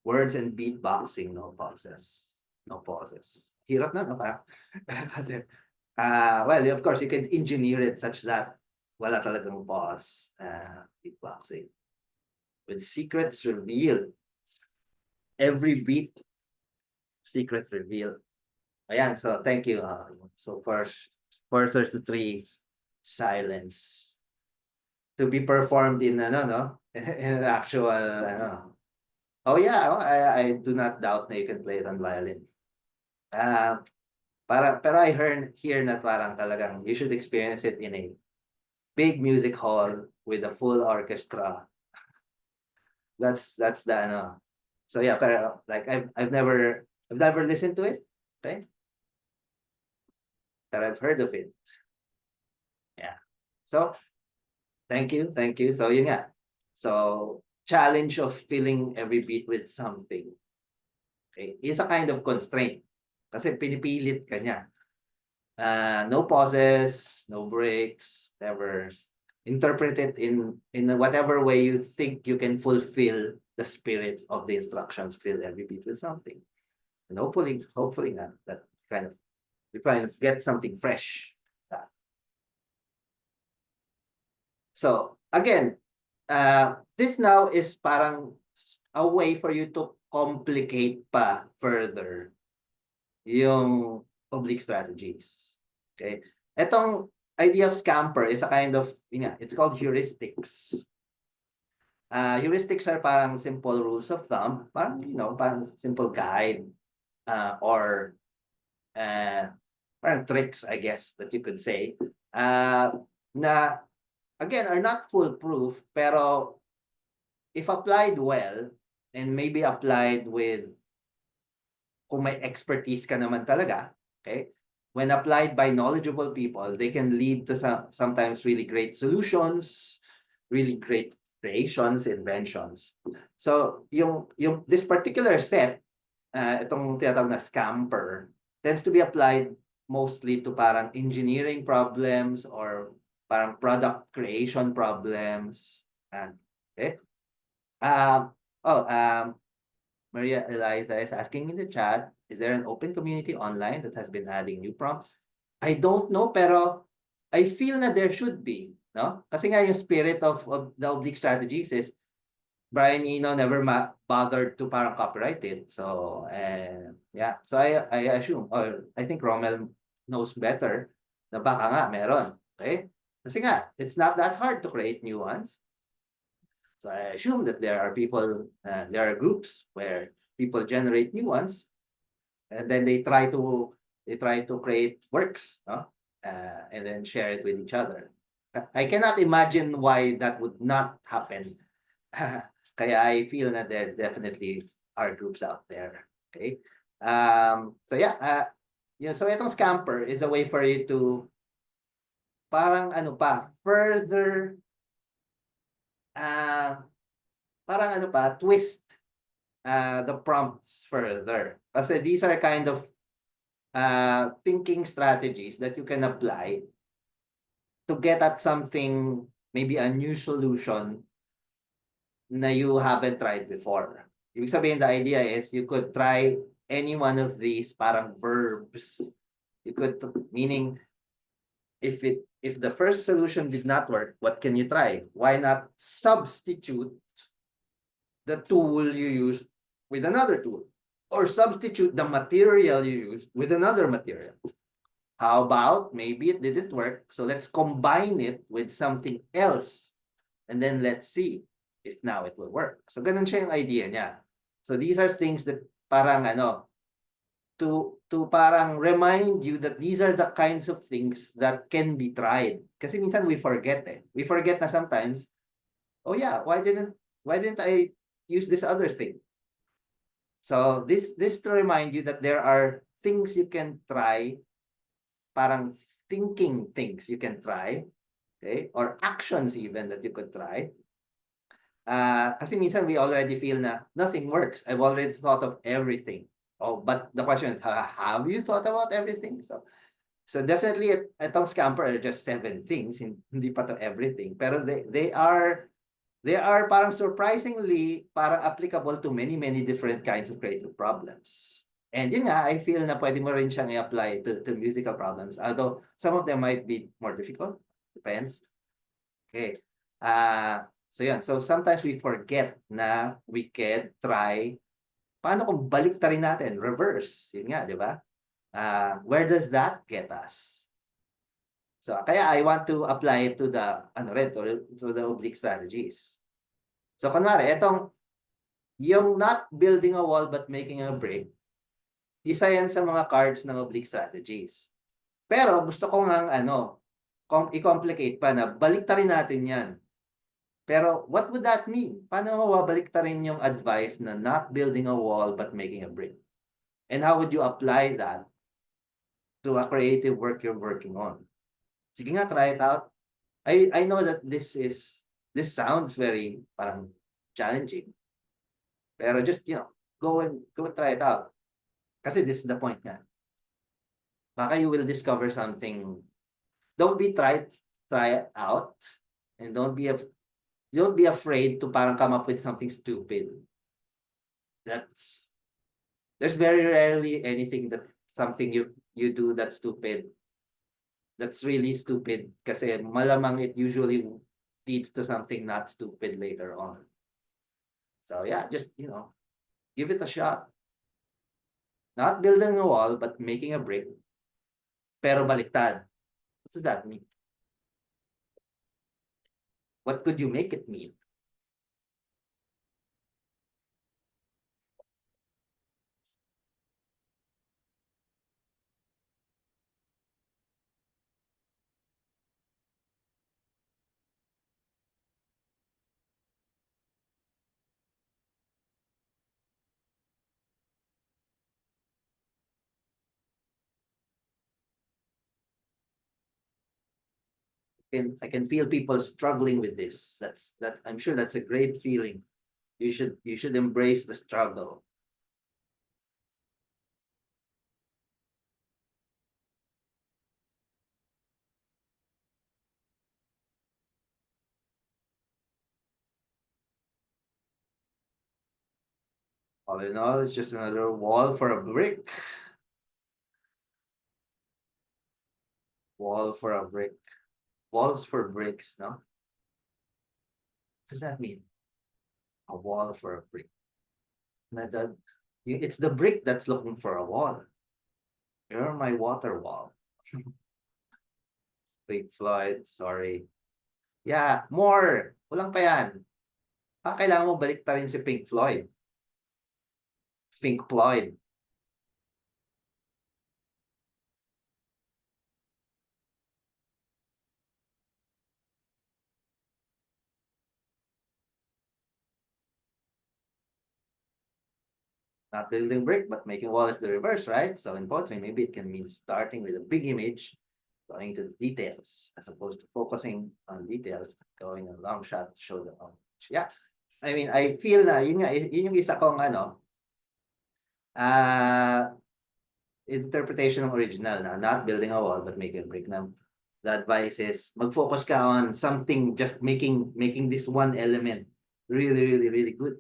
Words and beatboxing, no pauses. No pauses. Hirap na, no? Parang, kasi, well, of course, you can engineer it such that wala talagang pause. Beatboxing. With secrets revealed. Every beat, secret revealed. Ayan, so thank you. So first, 4-3, silence. To be performed in in an actual Oh yeah, I do not doubt na you can play it on violin. Pero I heard here na parang talagang you should experience it in a big music hall with a full orchestra. That's the So yeah, pero like I've never listened to it, okay? But I've heard of it. Yeah. So thank you. So yun nga. So challenge of filling every beat with something. Okay, it's a kind of constraint. Kasi pinipilit ka niya. No pauses, no breaks, whatever. interpret it in whatever way you think you can fulfill the spirit of the instructions, fill every beat with something. And hopefully that kind of, we kind of get something fresh. So again, this now is parang a way for you to complicate pa further yung oblique strategies. Okay? Etong idea of scamper is a kind of, it's called heuristics. Heuristics are parang simple rules of thumb, parang, parang simple guide, or parang tricks, I guess, that you could say, na, again, are not foolproof, pero if applied well, and maybe applied with, kung may expertise ka naman talaga, okay? When applied by knowledgeable people, they can lead to sometimes really great solutions, really great creations, inventions. So, this particular set, itong tinatawag na scamper, tends to be applied mostly to parang engineering problems or parang product creation problems. Okay? Maria Eliza is asking in the chat, is there an open community online that has been adding new prompts? I don't know, pero I feel na there should be, no? Kasi nga yung spirit of the oblique strategies is Brian Eno never bothered to parang copyright it. So, yeah. So I assume, or I think Rommel knows better na baka nga meron. Okay? Kasi nga, it's not that hard to create new ones. So I assume that there are people, there are groups where people generate new ones, and then they try to create works, no? And then share it with each other. I cannot imagine why that would not happen. Kaya I feel that there definitely are groups out there. Okay. So yeah, so itong scamper is a way for you to parang further twist the prompts further. Kasi these are kind of thinking strategies that you can apply to get at something, maybe a new solution na you haven't tried before. Ibig sabihin, the idea is you could try any one of these parang verbs. You could, meaning, if the first solution did not work, what can you try? Why not substitute the tool you used with another tool, or substitute the material you used with another material? How about maybe it didn't work, so let's combine it with something else, and then let's see if now it will work. So ganun siya yung idea niya. So these are things that parang to parang remind you that these are the kinds of things that can be tried. Kasi minsan we forget We forget na sometimes, oh yeah, why didn't I use this other thing? So this to remind you that there are things you can try, parang thinking things you can try, okay? Or actions even that you could try. Kasi minsan we already feel na nothing works. I've already thought of everything. Oh, but the question is, have you thought about everything? So definitely itong scamper are just 7 things, hindi pa to everything. Pero they are parang surprisingly parang applicable to many different kinds of creative problems. And yun nga, I feel na pwede mo rin siyang i-apply to musical problems, although some of them might be more difficult. Depends. Okay. So yun. So sometimes we forget na we can try, paano kung baliktarin natin, reverse, yun nga, di ba? Where does that get us? So kaya I want to apply it to the to the oblique strategies. So kunwari, yung not building a wall but making a brick, isa yan sa mga cards ng oblique strategies. Pero gusto ko ngang i-complicate pa na baliktarin natin yan. Pero what would that mean? Paano mo babaliktarin yung advice na not building a wall but making a brick? And how would you apply that to a creative work you're working on? Sige nga, try it out. I know that this sounds very parang challenging. Pero just, go and try it out. Kasi this is the point nga. Baka you will discover something. Don't be try it out. And don't be afraid to parang come up with something stupid. That's there's very rarely anything that something you do that's stupid. That's really stupid kasi malamang it usually leads to something not stupid later on. So yeah, just give it a shot. Not building a wall, but making a brick. Pero baliktad. What does that mean? What could you make it mean? I can feel people struggling with this. That I'm sure that's a great feeling. You should embrace the struggle. All in all, it's just another wall for a brick. Wall for a brick. Walls for bricks, no? What does that mean? A wall for a brick. It's the brick that's looking for a wall. You're my water wall. Pink Floyd, sorry. Yeah, more. Walang pa yan. Kailangan mo balik rin si Pink Floyd. Pink Floyd. Not building brick, but making wall is the reverse, right? So in poetry, maybe it can mean starting with a big image, going to the details, as opposed to focusing on details, going a long shot to show the image. Yeah. I mean, I feel na, yun nga, yun yung isa kong interpretation ng original na not building a wall, but making a brick. Now, the advice is, mag-focus ka on something, just making this one element really, really, really good.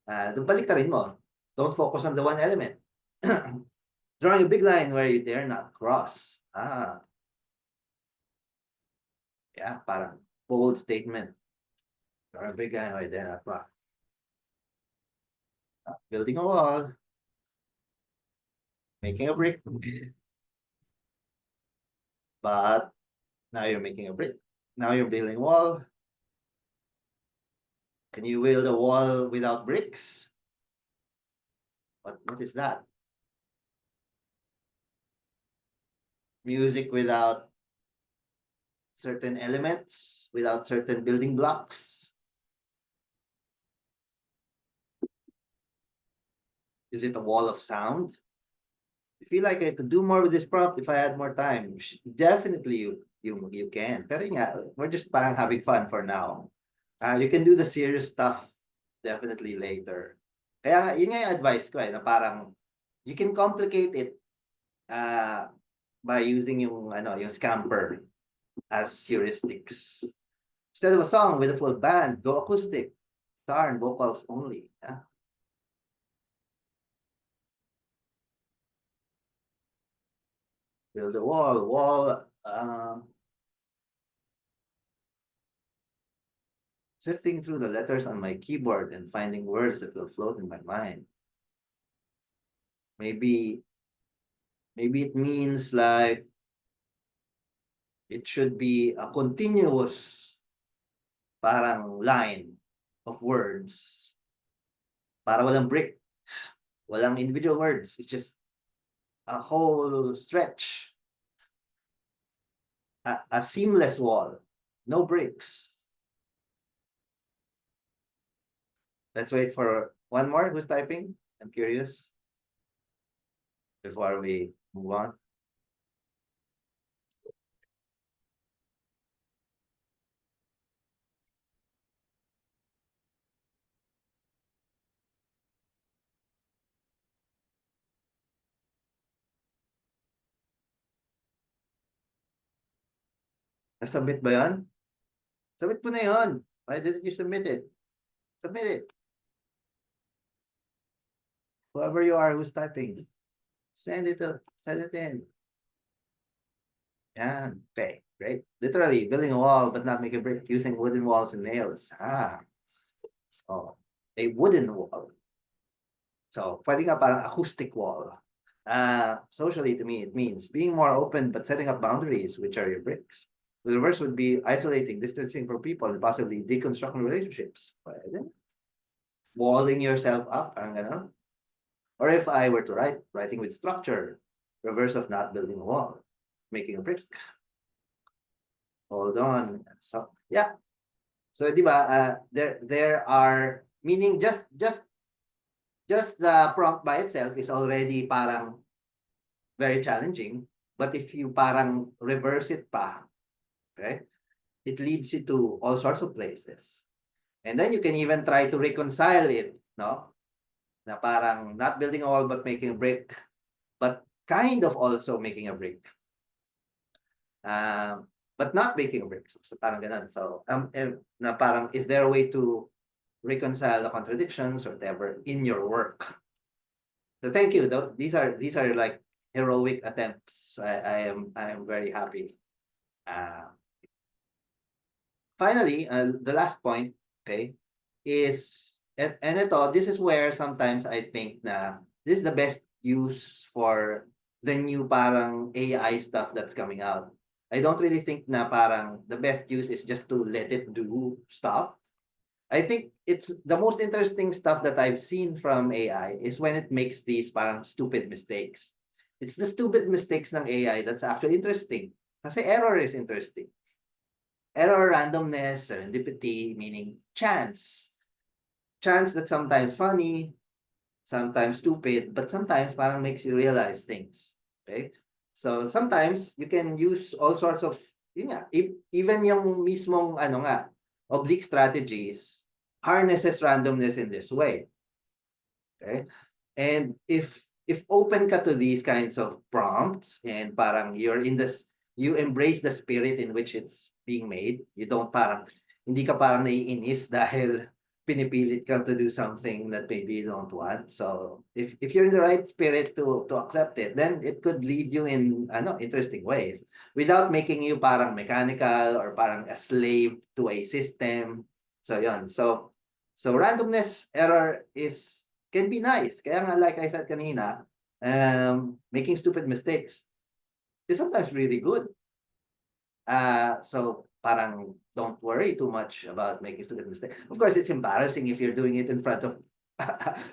Balik rin mo. Don't focus on the one element. Drawing a big line where you dare not cross. Yeah, parang bold statement. Drawing a big line where you dare not cross. Building a wall. Making a brick. But now you're making a brick. Now you're building a wall. Can you build a wall without bricks? What is that? Music without certain elements, without certain building blocks? Is it a wall of sound? I feel like I could do more with this prompt if I had more time. Definitely you can. Pero yun nga, we're just parang having fun for now. You can do the serious stuff definitely later. Kaya yun nga yung advice ko na parang you can complicate it by using yung scamper as heuristics. Instead of a song with a full band, go acoustic, guitar and vocals only. Build a wall. Sifting through the letters on my keyboard and finding words that will float in my mind. Maybe it means like it should be a continuous parang line of words. Para walang brick, walang individual words. It's just a whole stretch. A seamless wall, no bricks. Let's wait for one more. Who's typing? I'm curious. Before we move on. Nasubmit ba yan? Submit mo na yun. Why didn't you submit it? Submit it. Whoever you are who's typing, send it in. Yan. Okay, great. Literally, building a wall but not make a brick using wooden walls and nails. So, a wooden wall. So, pwede nga parang acoustic wall. Socially, to me, it means being more open but setting up boundaries, which are your bricks. The reverse would be isolating, distancing from people, and possibly deconstructing relationships. Pwede. Walling yourself up, parang gano'n. Or if I were to writing with structure, reverse of not building a wall, making a brick. Hold on. So, yeah. So, di ba, there are, meaning just the prompt by itself is already parang very challenging. But if you parang reverse it pa, okay, it leads you to all sorts of places. And then you can even try to reconcile it, no? Na parang not building a wall but making a brick, but kind of also making a brick. But not making a brick. So parang ganun. So, na parang, is there a way to reconcile the contradictions or whatever in your work? So thank you. These are like heroic attempts. I am very happy. Finally, the last point, okay, is and this is where sometimes I think na this is the best use for the new parang AI stuff that's coming out. I don't really think na parang the best use is just to let it do stuff. I think it's the most interesting stuff that I've seen from AI is when it makes these parang stupid mistakes. It's the stupid mistakes ng AI that's actually interesting. Kasi error is interesting. Error, randomness, serendipity, meaning chance. Chance that's sometimes funny, sometimes stupid, but sometimes parang makes you realize things. Okay? So sometimes you can use all sorts of, yun nga, even yung mismong oblique strategies harnesses randomness in this way. Okay? And if open ka to these kinds of prompts and parang you embrace the spirit in which it's being made, you don't parang, hindi ka parang naiinis dahil pinipilit kang to do something that maybe you don't want. So if you're in the right spirit to accept it, then it could lead you in interesting ways without making you parang mechanical or parang a slave to a system. So yun. So randomness error can be nice. Kaya nga, like I said kanina, making stupid mistakes is sometimes really good. So parang don't worry too much about making stupid mistakes. Of course, it's embarrassing if you're doing it in front of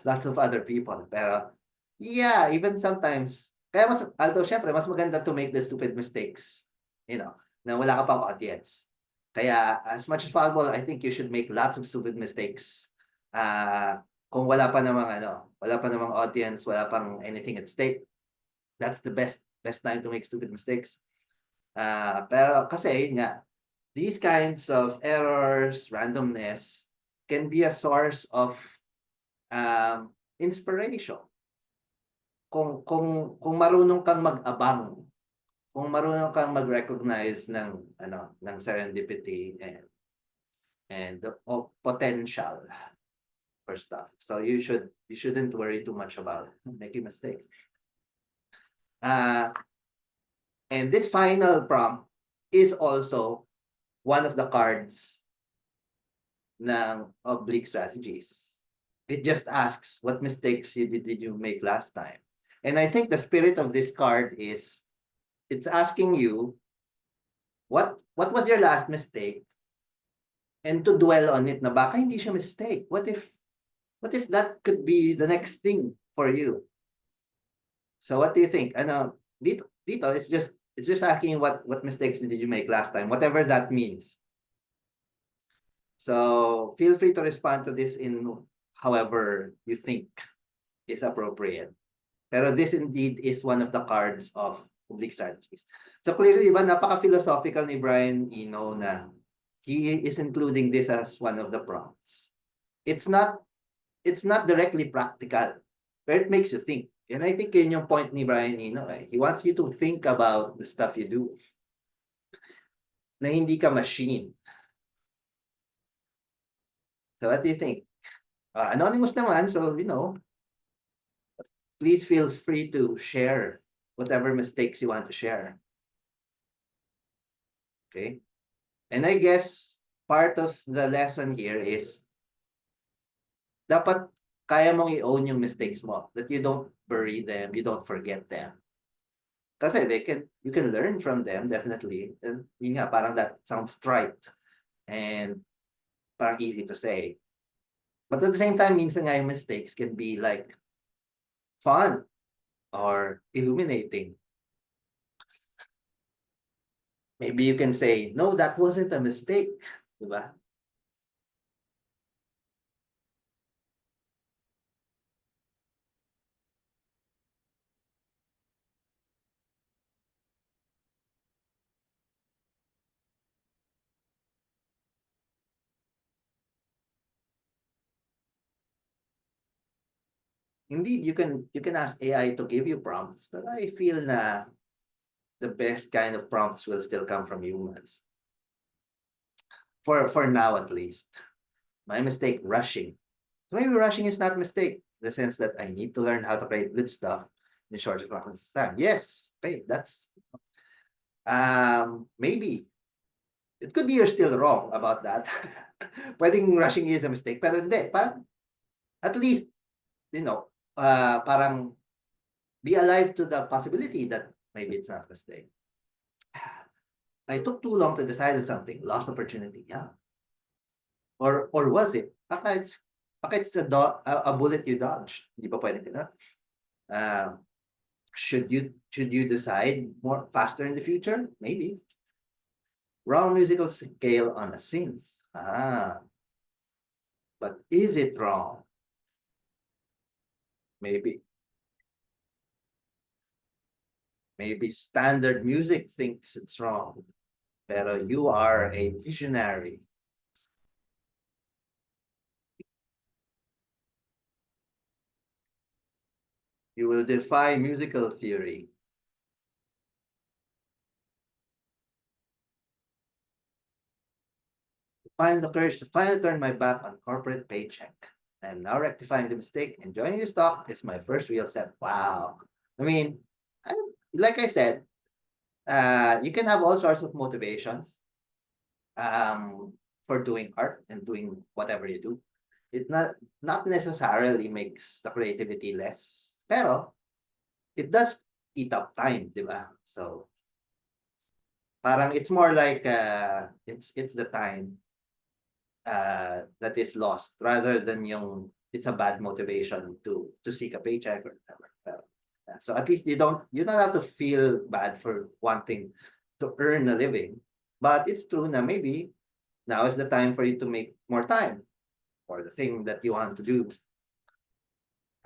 lots of other people. Pero yeah, even sometimes, kaya although syempre, mas maganda to make the stupid mistakes, na wala ka pang audience. Kaya as much as possible, I think you should make lots of stupid mistakes. Kung wala pa namang audience, wala pang anything at stake, that's the best time to make stupid mistakes. Pero kasi yun nga, these kinds of errors, randomness, can be a source of inspiration. Kung marunong kang mag-abang, kung marunong kang mag-recognize ng serendipity and of potential for stuff. So you shouldn't worry too much about making mistakes. And this final prompt is also one of the cards ng oblique strategies. It just asks what mistakes did you make last time. And I think the spirit of this card is it's asking you what was your last mistake, and to dwell on it na baka hindi siya mistake. What if that could be the next thing for you? So what do you think? Dito it's just asking what mistakes did you make last time, whatever that means. So feel free to respond to this in however you think is appropriate. Pero this indeed is one of the cards of oblique strategies. So clearly, diba, napaka-philosophical ni Brian Eno na he is including this as one of the prompts. It's not directly practical, but it makes you think. And I think yun yung point ni Brian Eno. He wants you to think about the stuff you do. Na hindi ka machine. So what do you think? Anonymous naman, so please feel free to share whatever mistakes you want to share. Okay? And I guess part of the lesson here is dapat kaya mong i-own yung mistakes mo, that you don't bury them, you don't forget them. Kasi you can learn from them, definitely. And yun nga, parang that sounds trite and parang easy to say. But at the same time, minsan nga yung mistakes can be like fun or illuminating. Maybe you can say, no, that wasn't a mistake. Diba? Indeed, you can ask AI to give you prompts, but I feel na the best kind of prompts will still come from humans. For now at least. My mistake, rushing. So maybe rushing is not a mistake, in the sense that I need to learn how to create good stuff in a short amount of time. Yes, okay, that's maybe. It could be you're still wrong about that. Pwedeng rushing is a mistake, pero hindi. Parang, at least, parang be alive to the possibility that maybe it's not a mistake. I took too long to decide on something, lost opportunity. Yeah. Or was it? Baka it's a bullet you dodged. Hindi pa pwede ka na. Should you decide more faster in the future? Maybe. Wrong musical scale on a synth. But is it wrong? Maybe. Maybe standard music thinks it's wrong. Pero you are a visionary. You will defy musical theory. Find the courage to finally turn my back on corporate paycheck. I am now rectifying the mistake, and joining the stock is my first real step. Wow. I mean, like I said, you can have all sorts of motivations for doing art and doing whatever you do. It not necessarily makes the creativity less, pero it does eat up time, di ba? So parang it's more like it's the time that is lost rather than it's a bad motivation to seek a paycheck or whatever. So at least you don't have to feel bad for wanting to earn a living, but it's true na maybe now is the time for you to make more time for the thing that you want to do.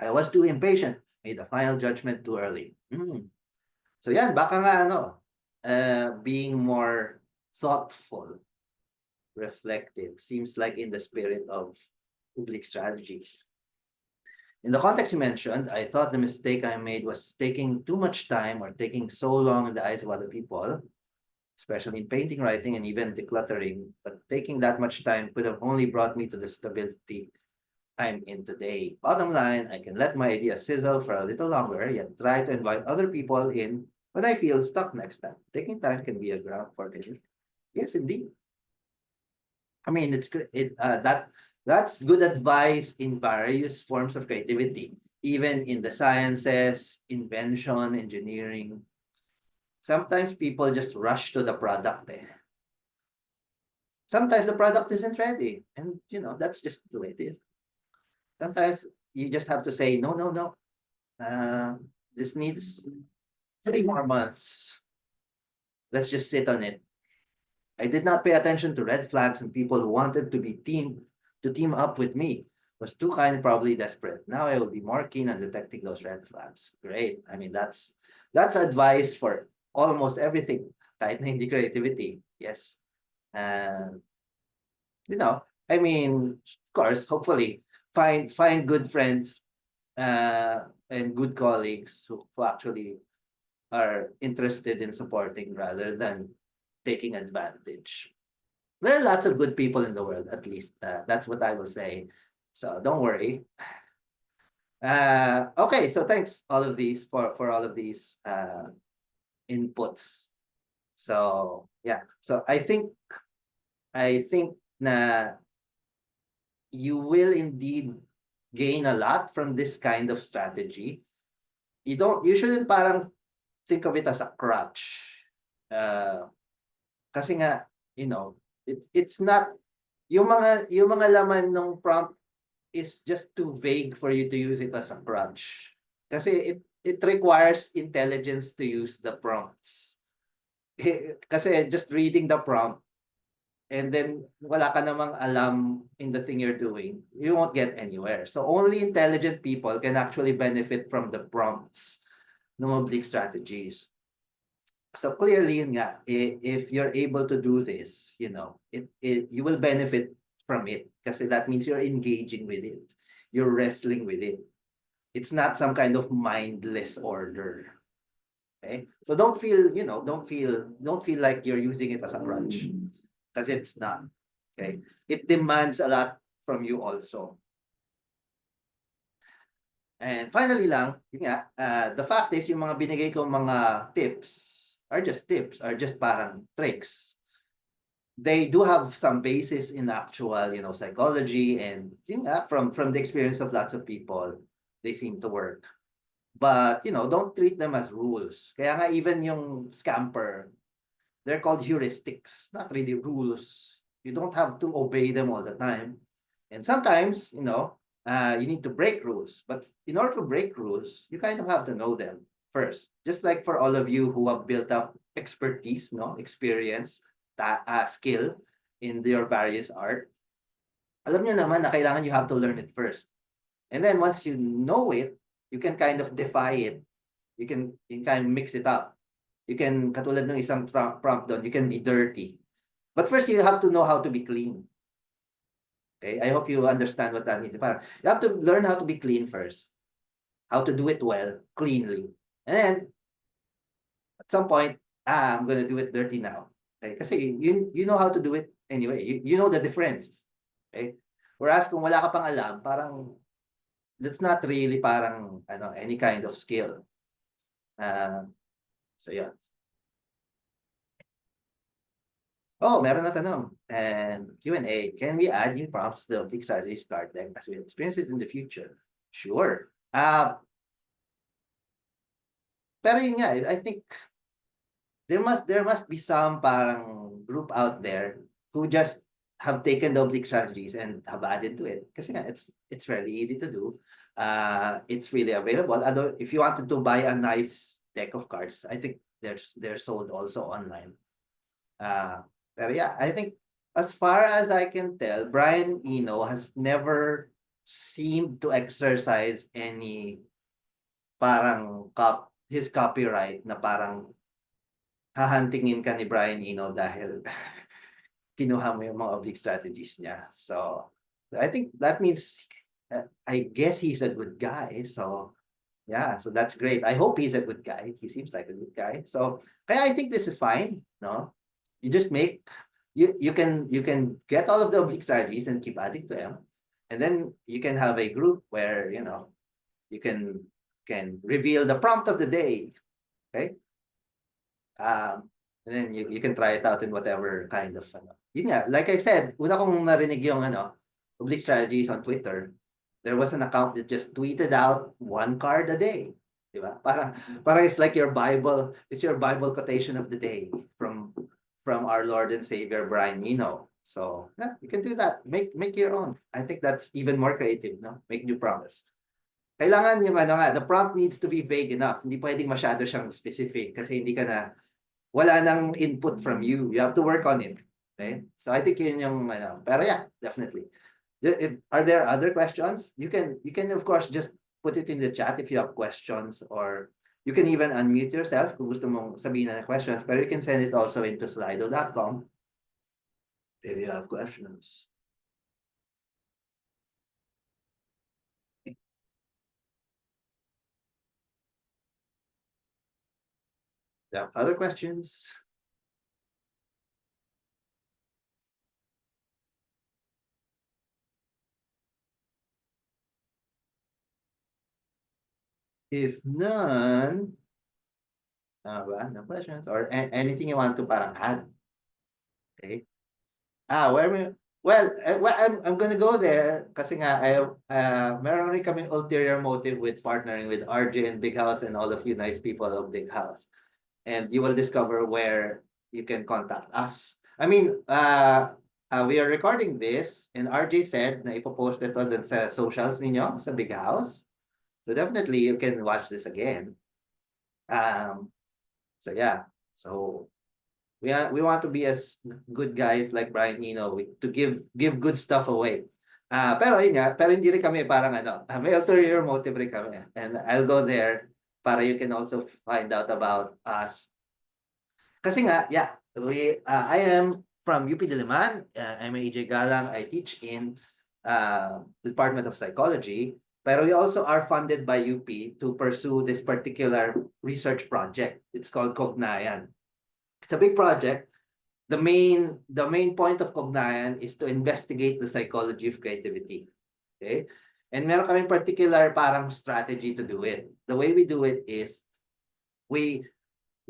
I was too impatient, made a final judgment too early. So yan, baka nga being more thoughtful, reflective, seems like in the spirit of public strategies. In the context you mentioned, I thought the mistake I made was taking too much time or taking so long in the eyes of other people, especially in painting, writing, and even decluttering. But taking that much time could have only brought me to the stability I'm in today. Bottom line, I can let my idea sizzle for a little longer, yet try to invite other people in when I feel stuck next time. Taking time can be a ground for it. Yes, indeed. I mean, it's great. That's good advice in various forms of creativity, even in the sciences, invention, engineering. Sometimes people just rush to the product. Sometimes the product isn't ready, and that's just the way it is. Sometimes you just have to say, no, no, no. This needs 3 more months. Let's just sit on it. I did not pay attention to red flags and people who wanted to team up with me. Was too kind, probably desperate. Now I will be more keen on detecting those red flags. Great. I mean, that's advice for almost everything. Kahit na hindi creativity. Yes. I mean, of course, hopefully, find good friends and good colleagues who actually are interested in supporting rather than taking advantage. there are lots of good people in the world, at least. That's what I will say. So don't worry. Okay, so thanks all of these for all of these inputs. So yeah, so I think na you will indeed gain a lot from this kind of strategy. You shouldn't parang think of it as a crutch. Uh, kasi nga, it's not, yung mga laman ng prompt is just too vague for you to use it as a crutch. Kasi it requires intelligence to use the prompts. Kasi just reading the prompt and then wala ka namang alam in the thing you're doing, you won't get anywhere. So only intelligent people can actually benefit from the prompts ng oblique strategies. So clearly, yun nga, if you're able to do this, you will benefit from it kasi that means you're engaging with it. You're wrestling with it. It's not some kind of mindless order. Okay? So don't feel like you're using it as a crutch because it's not. Okay? It demands a lot from you also. And finally lang, the fact is yung mga binigay kong mga tips are just parang tricks. They do have some basis in actual, psychology and from the experience of lots of people, they seem to work. But, don't treat them as rules. Kaya nga even yung scamper, they're called heuristics, not really rules. You don't have to obey them all the time. And sometimes, you need to break rules. But in order to break rules, you kind of have to know them first. Just like for all of you who have built up expertise, experience, skill in your various art, alam nyo naman na kailangan you have to learn it first. And then once you know it, you can kind of defy it. You can kind of mix it up. You can, katulad ng isang prompt doon, you can be dirty. But first, you have to know how to be clean. Okay, I hope you understand what that means. You have to learn how to be clean first, how to do it well, cleanly. And then, at some point, I'm going to do it dirty now. Okay, kasi you know how to do it anyway. You know the difference. Okay? Whereas kung wala ka pang alam, parang that's not really parang any kind of skill. So yeah. Oh, meron na tanong. And Q&A, can we add new prompts to the Oblique Strategies card deck as we experience it in the future? Sure. Pero yun nga, I think there must be some parang group out there who just have taken the Oblique Strategies and have added to it. Kasi nga, it's very easy to do. It's really available. Although if you wanted to buy a nice deck of cards, I think they're sold also online. Pero yeah, I think as far as I can tell, Brian Eno has never seemed to exercise any parang his copyright na parang hahantingin ka ni Brian Eno dahil kinuha mo yung mga oblique strategies niya. So I think that means I guess he's a good guy. So yeah, so that's great. I hope he's a good guy. He seems like a good guy. So kaya I think this is fine, no? You just you can get all of the oblique strategies and keep adding to them, and then you can have a group where you can reveal the prompt of the day, okay? And then you can try it out in whatever kind of yun nga, like I said, una kong narinig yung oblique strategies on Twitter. There was an account that just tweeted out one card a day. Diba? Parang it's like your Bible, it's your Bible quotation of the day from our Lord and Savior Brian Eno. So yeah, you can do that. Make your own. I think that's even more creative, no? Make new prompts. Kailangan yung the prompt needs to be vague enough. Hindi pwedeng masyado siyang specific kasi hindi ka na, wala nang input from you. You have to work on it. Okay? So I think yun yung pero yeah, definitely. Are there other questions? You can of course just put it in the chat if you have questions, or you can even unmute yourself kung gusto mong sabihin na questions, pero you can send it also into slido.com if you have questions. Yeah, other questions? If none, no questions or anything you want to parang add? Okay. Where we I'm gonna go there kasi nga meron rin kaming ulterior motive with partnering with RJ and Big House and all of you nice people of Big House. And you will discover where you can contact us. I mean, we are recording this and RJ said na ipopost ito dun sa socials ninyo sa Big House. So definitely you can watch this again. So yeah. So we want to be as good guys like Brian Eno to give good stuff away. Pero yun nga, pero hindi rin kami parang may ulterior motive rin kami. And I'll go there para you can also find out about us. Kasi nga, yeah, I am from UP Diliman. I'm AJ Galang. I teach in the Department of Psychology. Pero we also are funded by UP to pursue this particular research project. It's called Cognayan. It's a big project. The main point of Cognayan is to investigate the psychology of creativity. Okay? And meron kaming particular parang strategy to do it. The way we do it is we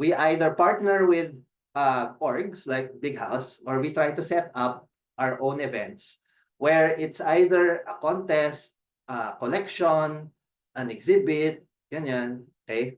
either partner with orgs like Big House or we try to set up our own events where it's either a contest, a collection, an exhibit, ganyan, okay?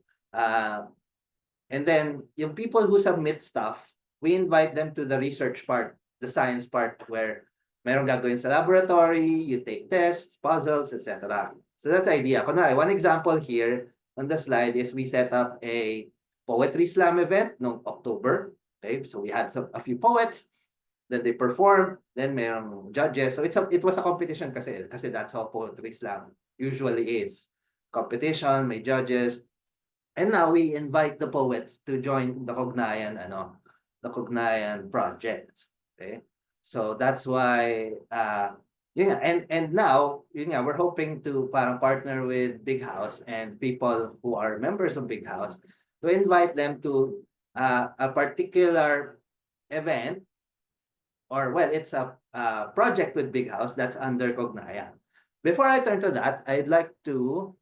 And then yung people who submit stuff, we invite them to the research part, the science part where meron gagawin sa laboratory, you take tests, puzzles, etc. So that's the idea. Kunwari, one example here on the slide is we set up a poetry slam event noong October. Okay, so we had a few poets, then they performed, then merong judges. So it was a competition kasi that's how poetry slam usually is. Competition, may judges. And now we invite the poets to join the Cognayan project. Okay? So that's why and now we're hoping to parang partner with Big House and people who are members of Big House to invite them to a particular event or it's a project with Big House that's under Cognayan. Before I turn to that, I'd like to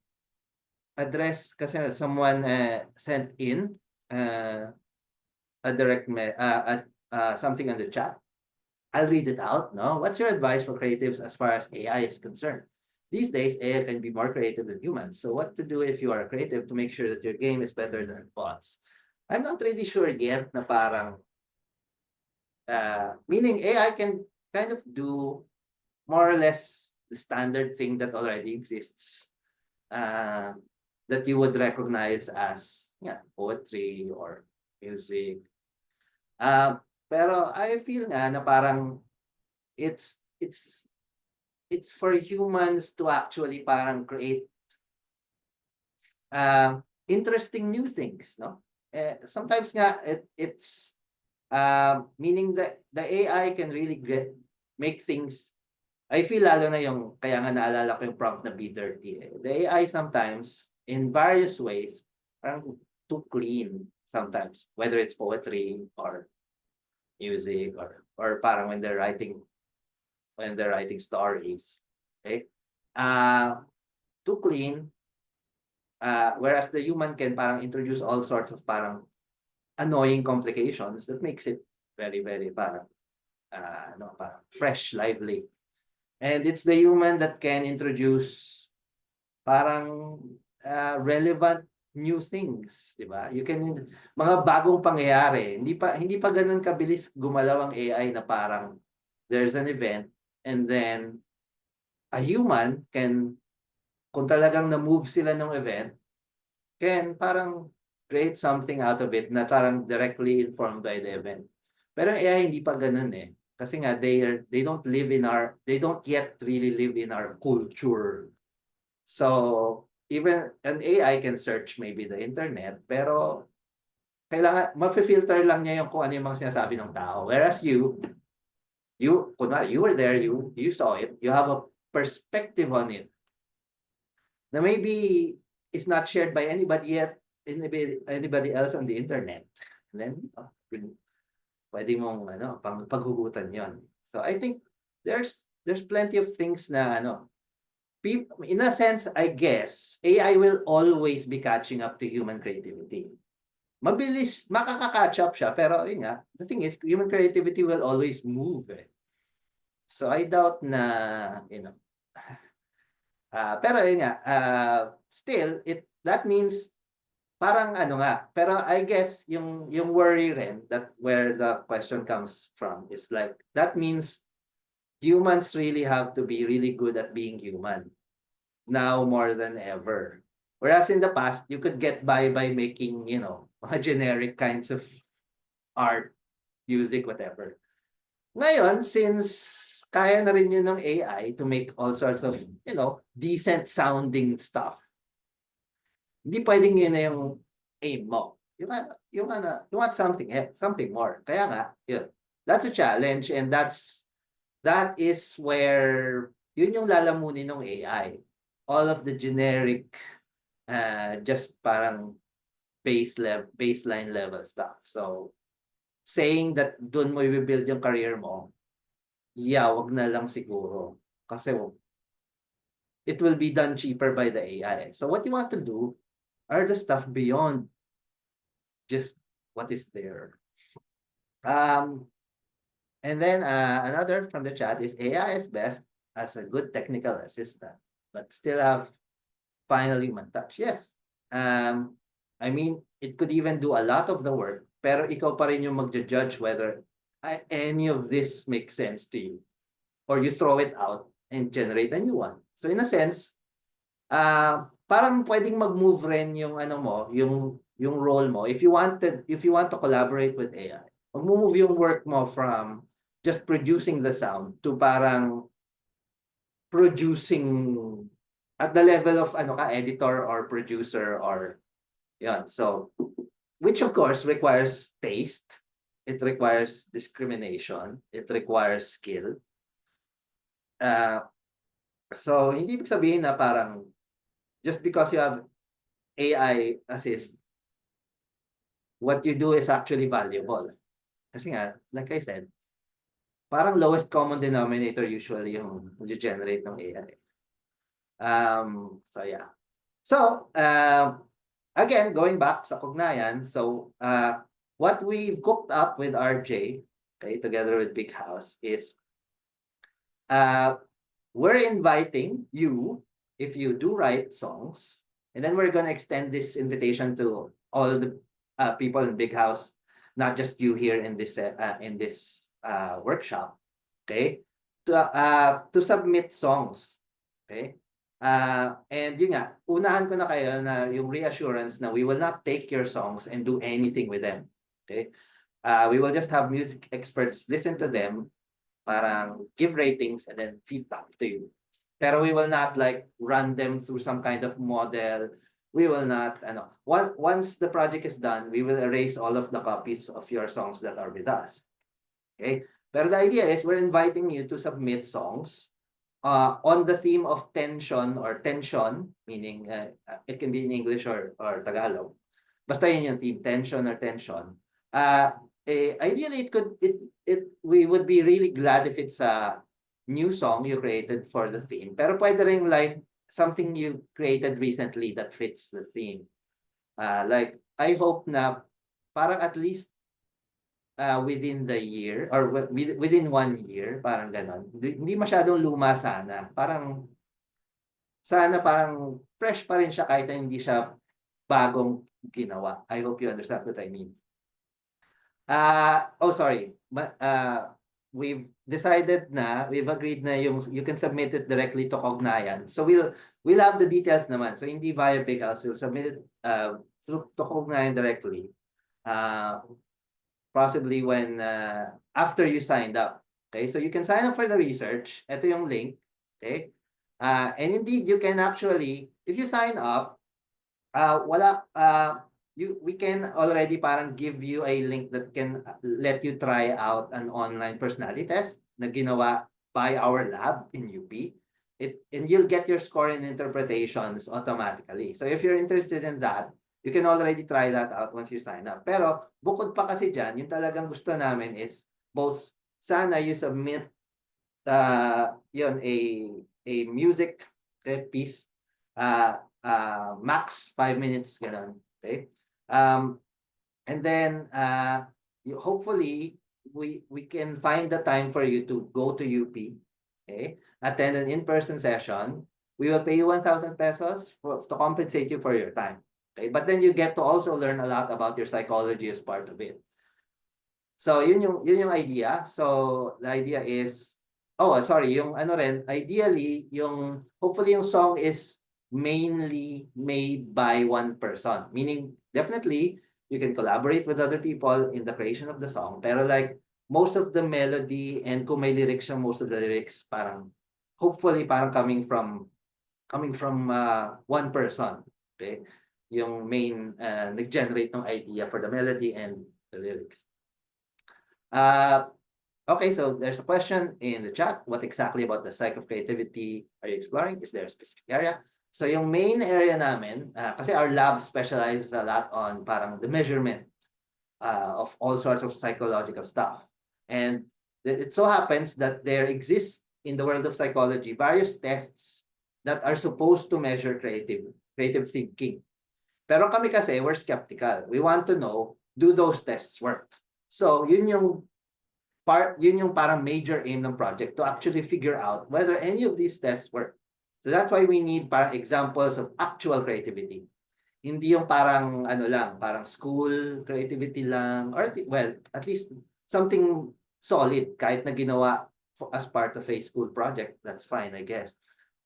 address kasi someone sent in a direct something on the chat. I'll read it out. No, what's your advice for creatives as far as AI is concerned? These days, AI can be more creative than humans. So what to do if you are a creative to make sure that your game is better than bots? I'm not really sure yet na parang meaning AI can kind of do more or less the standard thing that already exists. That you would recognize as poetry or music. Pero I feel nga na parang it's for humans to actually parang create interesting new things, no? Sometimes nga it's meaning that the AI can really make things. I feel lalo na yung kaya nga naalala ko yung prompt na be dirty. The AI sometimes in various ways parang too clean sometimes, whether it's poetry or music or parang when they're writing stories, okay? Too clean, whereas the human can parang introduce all sorts of parang annoying complications that makes it very very parang parang fresh, lively. And it's the human that can introduce parang relevant new things, di ba? You can mga bagong pangyayari. Hindi pa ganoon kabilis gumalaw ang AI na parang there's an event and then a human can kung talagang na-move sila ng event can parang create something out of it na parang directly informed by the event. Pero AI hindi pa ganoon eh. Kasi nga they don't yet really live in our culture. So even an AI can search maybe the internet, pero kailangan ma-filter lang niya yung kung ano yung mga sinasabi ng tao. Whereas you were there, you saw it, you have a perspective on it na maybe is not shared by anybody else on the internet. And then pwede mong paghugutan yon. So I think there's plenty of things na in a sense, I guess, AI will always be catching up to human creativity. Mabilis, makaka-catch up siya, pero yun nga, the thing is, human creativity will always move eh. So I doubt na, pero yun nga, still, that means, parang ano nga, pero I guess, yung worry rin, that where the question comes from, is like, that means, humans really have to be really good at being human, now more than ever. Whereas in the past, you could get by making, generic kinds of art, music, whatever. Ngayon, since kaya na rin yun ng AI to make all sorts of, decent sounding stuff, hindi pwedeng yun na yung aim mo. You want something more. Kaya nga, yun. That's a challenge, and that is where yun yung lalamunin ng AI. All of the generic, just parang baseline level stuff. So, saying that dun mo i-build yung career mo, wag na lang siguro. Kasi it will be done cheaper by the AI. So what you want to do are the stuff beyond just what is there. And then another from the chat is AI is best as a good technical assistant, but still have final human touch. Yes. I mean, it could even do a lot of the work, pero ikaw pa rin yung magja-judge whether any of this makes sense to you, or you throw it out and generate a new one. So in a sense, parang pwedeng mag-move rin yung yung role mo. If you want to collaborate with AI, mag-move yung work mo from just producing the sound to parang producing at the level of editor or producer or yan. So, which of course requires taste, it requires discrimination, it requires skill. So hindi ibig sabihin na parang just because you have AI assist, what you do is actually valuable. Kasi nga, like I said, parang lowest common denominator usually yung generate ng AI. So yeah. So, again, going back sa Cognayan, so what we've cooked up with RJ, okay, together with Big House, is we're inviting you, if you do write songs, and then we're gonna extend this invitation to all the people in Big House, not just you here in this workshop, okay, to submit songs, okay. And yun nga, unahan ko na kayo na yung reassurance na we will not take your songs and do anything with them, okay. We will just have music experts listen to them, parang give ratings and then feedback to you. Pero we will not like run them through some kind of model. We will not, once the project is done, we will erase all of the copies of your songs that are with us. Okay? Pero the idea is we're inviting you to submit songs on the theme of tension, meaning it can be in English or Tagalog. Basta yun yung theme, tension or tension. Ideally, we would be really glad if it's a new song you created for the theme. Pero pwede rin like something you created recently that fits the theme. Like, I hope na parang at least within the year or within 1 year, parang ganon. Hindi masyadong luma sana. Parang fresh pa rin siya kahit na hindi siya bagong ginawa. I hope you understand what I mean. Sorry. We've agreed na you can submit it directly to Cognayan. So we'll have the details naman. So hindi via Big House, we'll submit it through to Cognayan directly. Possibly when after you signed up. Okay, so you can sign up for the research. Ito yung link. Okay, and indeed you can actually, if you sign up, we can already parang give you a link that can let you try out an online personality test na ginawa by our lab in UP. And you'll get your score in interpretations automatically. So if you're interested in that, you can already try that out once you sign up. Pero bukod pa kasi dyan, yung talagang gusto namin is both sana you submit a music Okay, piece. Max 5 minutes, ganun. Okay? And then, hopefully, we can find the time for you to go to UP, okay? Attend an in-person session. We will pay you 1,000 pesos to compensate you for your time. Okay? But then you get to also learn a lot about your psychology as part of it. So yun yung idea. So the idea is, sorry, yung ano rin, ideally, hopefully yung song is mainly made by one person. Meaning, definitely, you can collaborate with other people in the creation of the song. Pero like, most of the melody and kung may lyrics siya, most of the lyrics hopefully parang coming from one person. Okay? Yung main nag-generate ng idea for the melody and the lyrics. Okay, so there's a question in the chat. What exactly about the cycle of creativity are you exploring? Is there a specific area? So yung main area namin, kasi our lab specializes a lot on parang the measurement of all sorts of psychological stuff. And it so happens that there exists in the world of psychology various tests that are supposed to measure creative thinking. Pero kami kasi, we're skeptical. We want to know, do those tests work? So yun yung parang major aim ng project, to actually figure out whether any of these tests work. So that's why we need parang examples of actual creativity. Hindi yung parang ano lang, parang school creativity lang, or well, at least something solid kahit na ginawa as part of a school project, that's fine, I guess.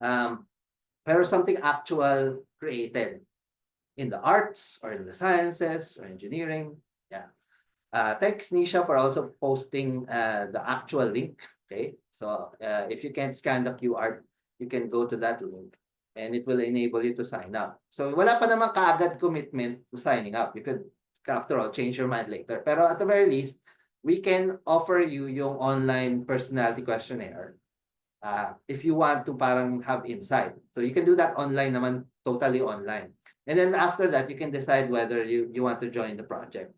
Pero something actual created in the arts or in the sciences or engineering. Yeah. Thanks, Nisha, for also posting the actual link. Okay, so if you can't scan the QR, you can go to that link and it will enable you to sign up. So wala pa naman kaagad commitment to signing up. You could, after all, change your mind later. Pero at the very least, we can offer you yung online personality questionnaire if you want to parang have insight. So you can do that online naman, totally online. And then after that, you can decide whether you want to join the project.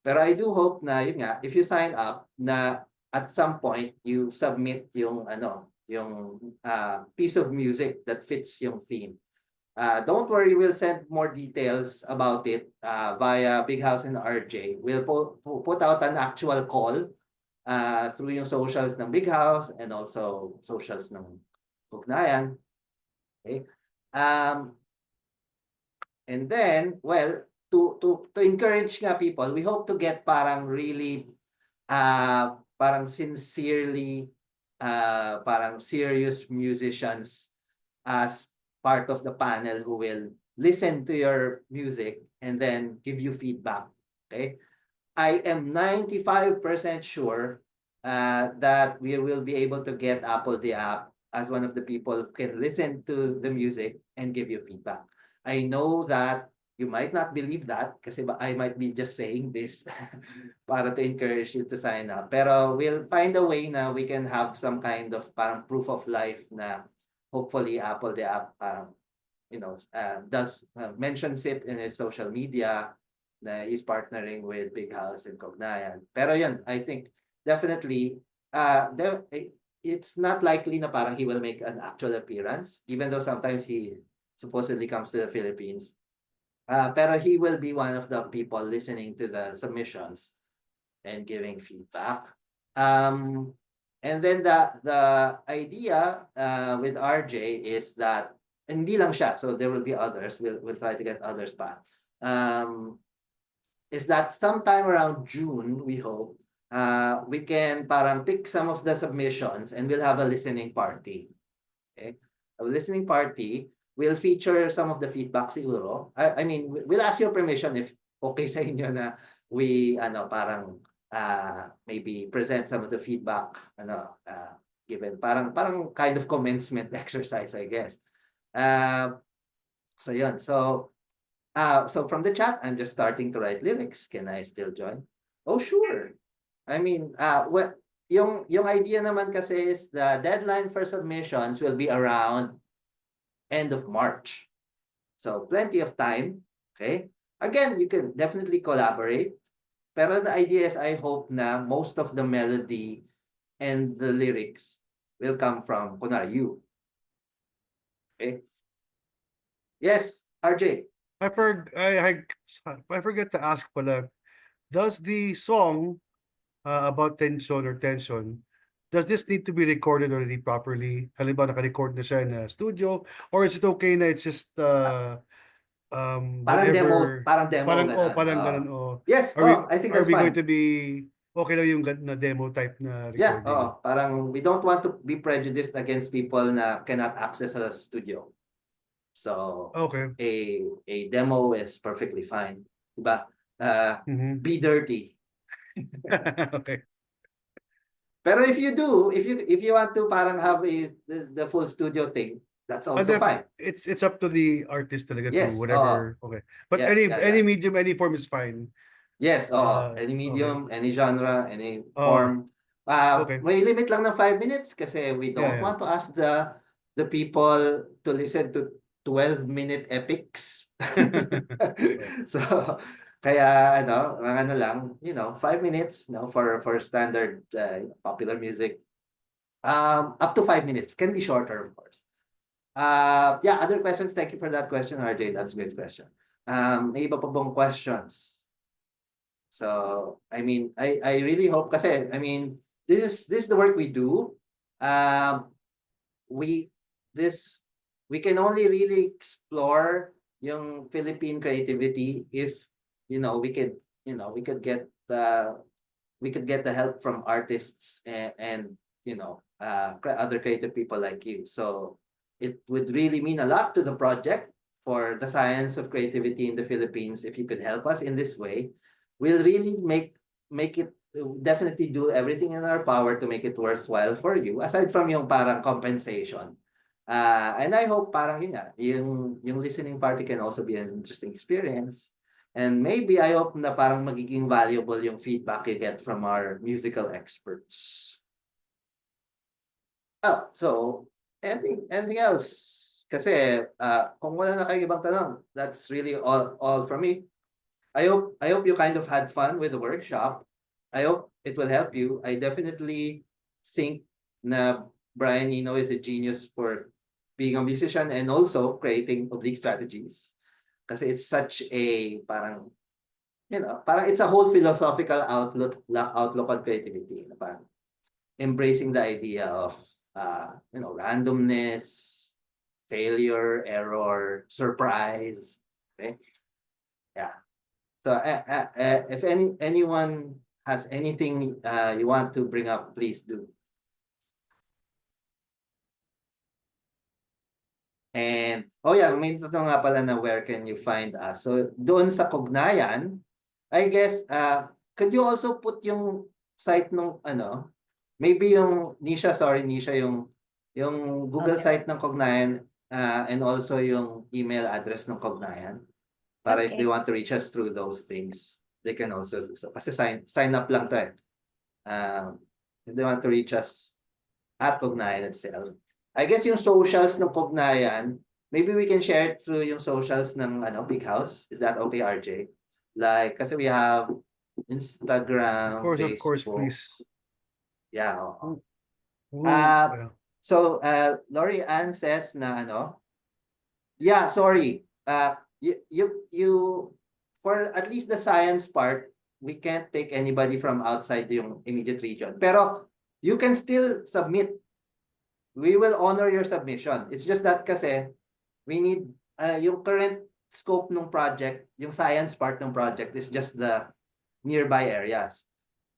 Pero I do hope na, yun nga, if you sign up, na at some point, you submit yung piece of music that fits yung theme. Don't worry, we'll send more details about it via Big House and RJ. We'll put out an actual call through yung socials ng Big House and also socials ng Ugnayan. Okay? And then, well, to encourage nga people, we hope to get parang really parang sincerely parang serious musicians as part of the panel who will listen to your music and then give you feedback. Okay, I am 95% sure that we will be able to get Apple the app as one of the people who can listen to the music and give you feedback. I know that you might not believe that kasi I might be just saying this para to encourage you to sign up. Pero we'll find a way na we can have some kind of parang proof of life na hopefully Apple the app parang, does mentions it in his social media na he's partnering with Big House and Cognayan. Pero yun, I think definitely it's not likely na parang he will make an actual appearance, even though sometimes he supposedly comes to the Philippines. Pero he will be one of the people listening to the submissions and giving feedback. And then the idea with RJ is that hindi lang siya, so there will be others. We'll try to get others pa. Is that sometime around June, we hope, we can parang pick some of the submissions and we'll have a listening party. Okay, a listening party. We'll feature some of the feedback siguro. I mean, we'll ask your permission if okay sa inyo na we parang maybe present some of the feedback given parang kind of commencement exercise, I guess. So yun. So from the chat, I'm just starting to write lyrics. Can I still join? Oh, sure. I mean, yung idea naman kasi is the deadline for submissions will be around end of March. So plenty of time. Okay. Again, you can definitely collaborate. Pero the idea is I hope na most of the melody and the lyrics will come from kunwari you. Okay. Yes, RJ. I forget to ask pala, does the song about tension, does this need to be recorded already properly? Halimbawa, naka-record na siya in a studio, or is it okay na it's just whatever, Parang demo ganun. parang ganun, Yes, are we I think are that's we going fine. to be okay na yung na demo type na Yeah, recording? parang we don't want to be prejudiced against people na cannot access a studio. So Okay. a demo is perfectly fine. Diba? Mhm. Be dirty. Okay. Pero if you do, if you want to parang have the full studio thing, that's also fine. It's up to the artist talaga to Yes, whatever. Okay. But Yeah, any yeah. medium, any form is fine. Yes, any Okay. medium, any genre, any Oh, form. okay. May limit lang ng 5 minutes kasi we don't Yeah. want to ask the people to listen to 12-minute epics. So, kaya mga lang, 5 minutes, for standard popular music. Up to 5 minutes. Can be shorter, of course. Yeah, other questions? Thank you for that question, RJ. That's a great question. May iba pa bang questions? So, I mean, I really hope kasi, I mean, this is the work we do. We we can only really explore yung Philippine creativity if we could get the help from artists and other creative people like you. So it would really mean a lot to the project for the science of creativity in the Philippines if you could help us in this way. We'll really make it definitely do everything in our power to make it worthwhile for you aside from yung parang compensation. And I hope parang yun nga, yung listening party can also be an interesting experience. And maybe I hope na parang magiging valuable yung feedback you get from our musical experts. So anything else? Kasi kung wala na kayong ibang tanong, that's really all from me. I hope you kind of had fun with the workshop. I hope it will help you. I definitely think na Brian Eno is a genius for being a musician and also creating oblique strategies. Kasi it's such a parang it's a whole philosophical outlook on creativity. Parang embracing the idea of randomness, failure, error, surprise. Okay, yeah. So if anyone has anything you want to bring up, please do. And yeah, may tanong nga pala na where can you find us? So doon sa Cognayan, I guess could you also put yung site nung maybe yung Nisha, yung Google Okay. site ng Cognayan and also yung email address ng Cognayan para if Okay. they want to reach us through those things, they can also do so. Kasi sign up lang to eh. If they want to reach us at Cognayan itself. I guess yung socials ng Cognayan, maybe we can share it through yung socials ng Big House. Is that okay, RJ? Like, kasi we have Instagram, Of course, Facebook. please. Yeah. Yeah. So, Lori Ann says na yeah, sorry. You for at least the science part, we can't take anybody from outside yung immediate region. Pero you can still submit. We will honor your submission. It's just that kasi we need yung current scope ng project, yung science part ng project is just the nearby areas.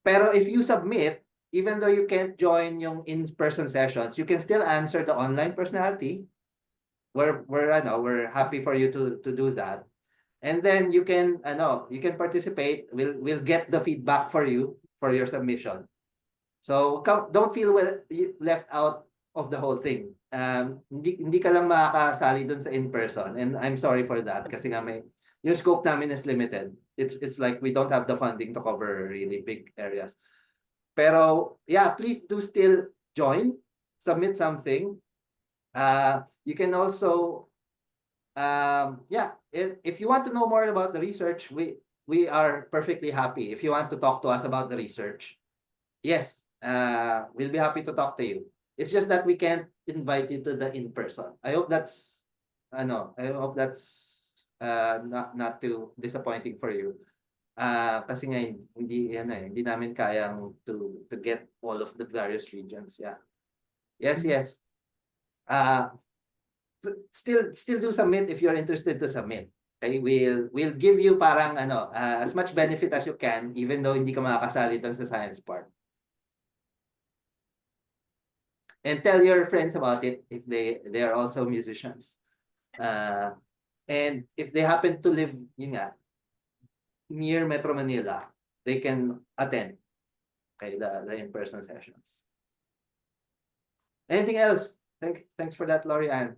Pero if you submit, even though you can't join yung in-person sessions, you can still answer the online personality. We're happy for you to do that. And then you can participate. We'll get the feedback for you for your submission. So don't feel left out of the whole thing. Hindi ka lang makakasali dun sa in-person, and I'm sorry for that kasi nga yung scope namin is limited. It's like we don't have the funding to cover really big areas. Pero yeah, please do still join, submit something. You can also if you want to know more about the research, we are perfectly happy. If you want to talk to us about the research, yes, we'll be happy to talk to you. It's just that we can't invite you to the in-person. I hope that's not too disappointing for you. Kasi nga hindi namin kayang to get all of the various regions. Yeah. Yes, yes. Still do submit if you're interested to submit. Okay, we'll give you parang as much benefit as you can even though hindi ka makakasali doon sa science part. And tell your friends about it if they are also musicians. And if they happen to live near Metro Manila, they can attend the in-person sessions. Anything else? Thanks for that, Lori Ann.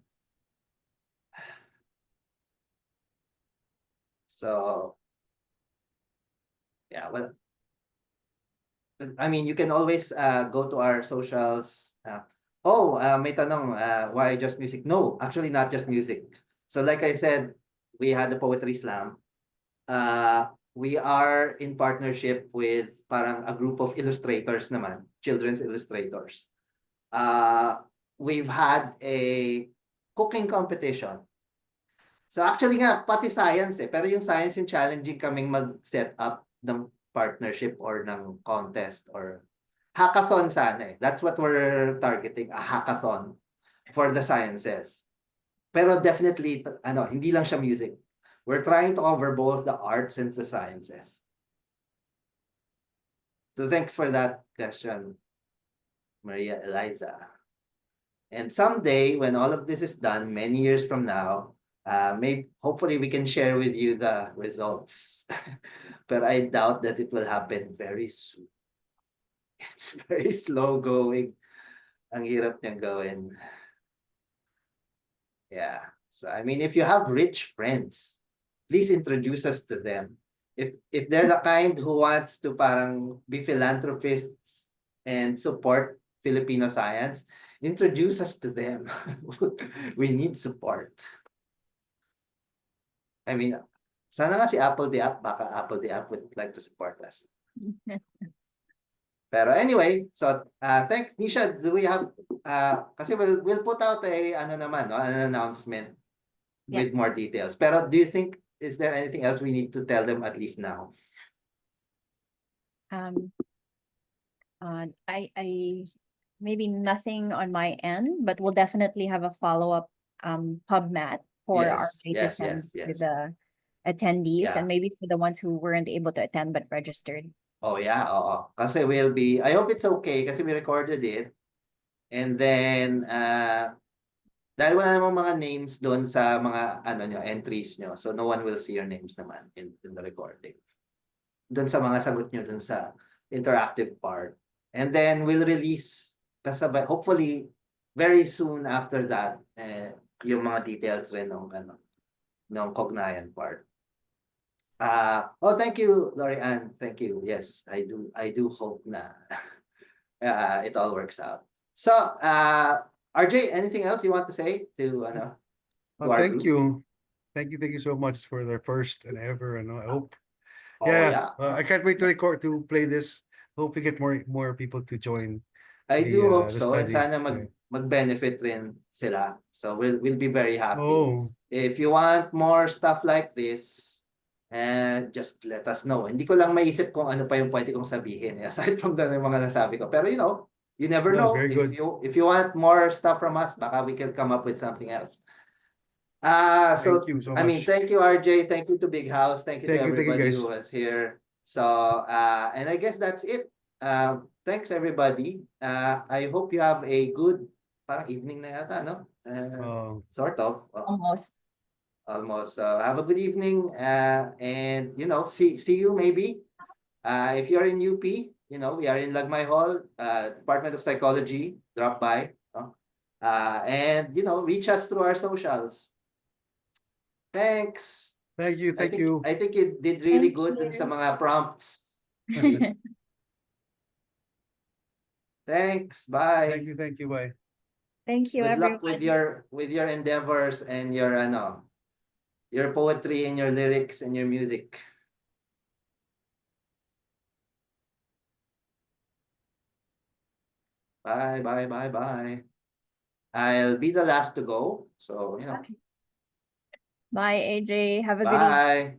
So yeah, well, I mean, you can always go to our socials. May tanong, why just music? No, actually not just music. So like I said, we had the Poetry Slam. We are in partnership with parang a group of illustrators naman, children's illustrators. We've had a cooking competition. So actually nga, pati science pero yung science yung challenging kaming mag-set up ng partnership or ng contest or hackathon sana. That's what we're targeting, a hackathon for the sciences. Pero definitely, hindi lang siya music. We're trying to cover both the arts and the sciences. So thanks for that question, Maria Eliza. And someday, when all of this is done, many years from now, hopefully we can share with you the results. But I doubt that it will happen very soon. It's very slow going. Ang hirap niyang gawin. Yeah. So I mean, if you have rich friends, please introduce us to them. If they're the kind who wants to parang be philanthropists and support Filipino science, introduce us to them. We need support. I mean, sana nga si Apple the App, baka Apple the App would like to support us. Pero anyway, so thanks, Nisha. Do we have kasi we'll put out an announcement with Yes. more details. Pero do you think is there anything else we need to tell them at least now? I maybe nothing on my end, but we'll definitely have a follow-up PubMat for our to Yes, send yes, to yes. the attendees Yeah. and maybe for the ones who weren't able to attend but registered. Oh yeah, oo. Kasi I hope it's okay kasi we recorded it. And then dahil wala namang mga names doon sa mga entries nyo. So no one will see your names naman in the recording. Doon sa mga sagot nyo doon sa interactive part. And then we'll release kasabay, hopefully very soon after that yung mga details rin ng Cognayan part. Thank you, Lori Ann. Thank you. Yes, I do hope na it all works out. So, RJ, anything else you want to say to our Thank group? you. Thank you so much for the first and ever. I hope. Oh, Yeah. I can't wait to play this. Hope we get more people to join. I do hope the so. And study. sana mag-benefit rin sila. So we'll be very happy. Oh, If you want more stuff like this, just let us know. Hindi ko lang maisip kung ano pa yung pwede kong sabihin aside from the mga nasabi ko. Pero you never That's know. very good. If you want more stuff from us, baka we can come up with something else. Thank you so I mean, much. thank you, RJ. Thank you to Big House. Thank you to Thank you, everybody guys. who was here. So, and I guess that's it. Thanks, everybody. I hope you have a good parang evening na yata, no? Sort of. Almost. Almost. Have a good evening. And, see you maybe. If you're in UP, we are in Lagmay Hall, Department of Psychology. Drop by. And, reach us through our socials. Thanks. Thank you. I think you did really Thank good dun sa mga prompts. Thanks. Bye. Thank you. Bye. Thank you, Good luck everyone. with your endeavors and your poetry and your lyrics and your music. Bye. I'll be the last to go. So, Okay. Bye, AJ. Have a good evening. bye.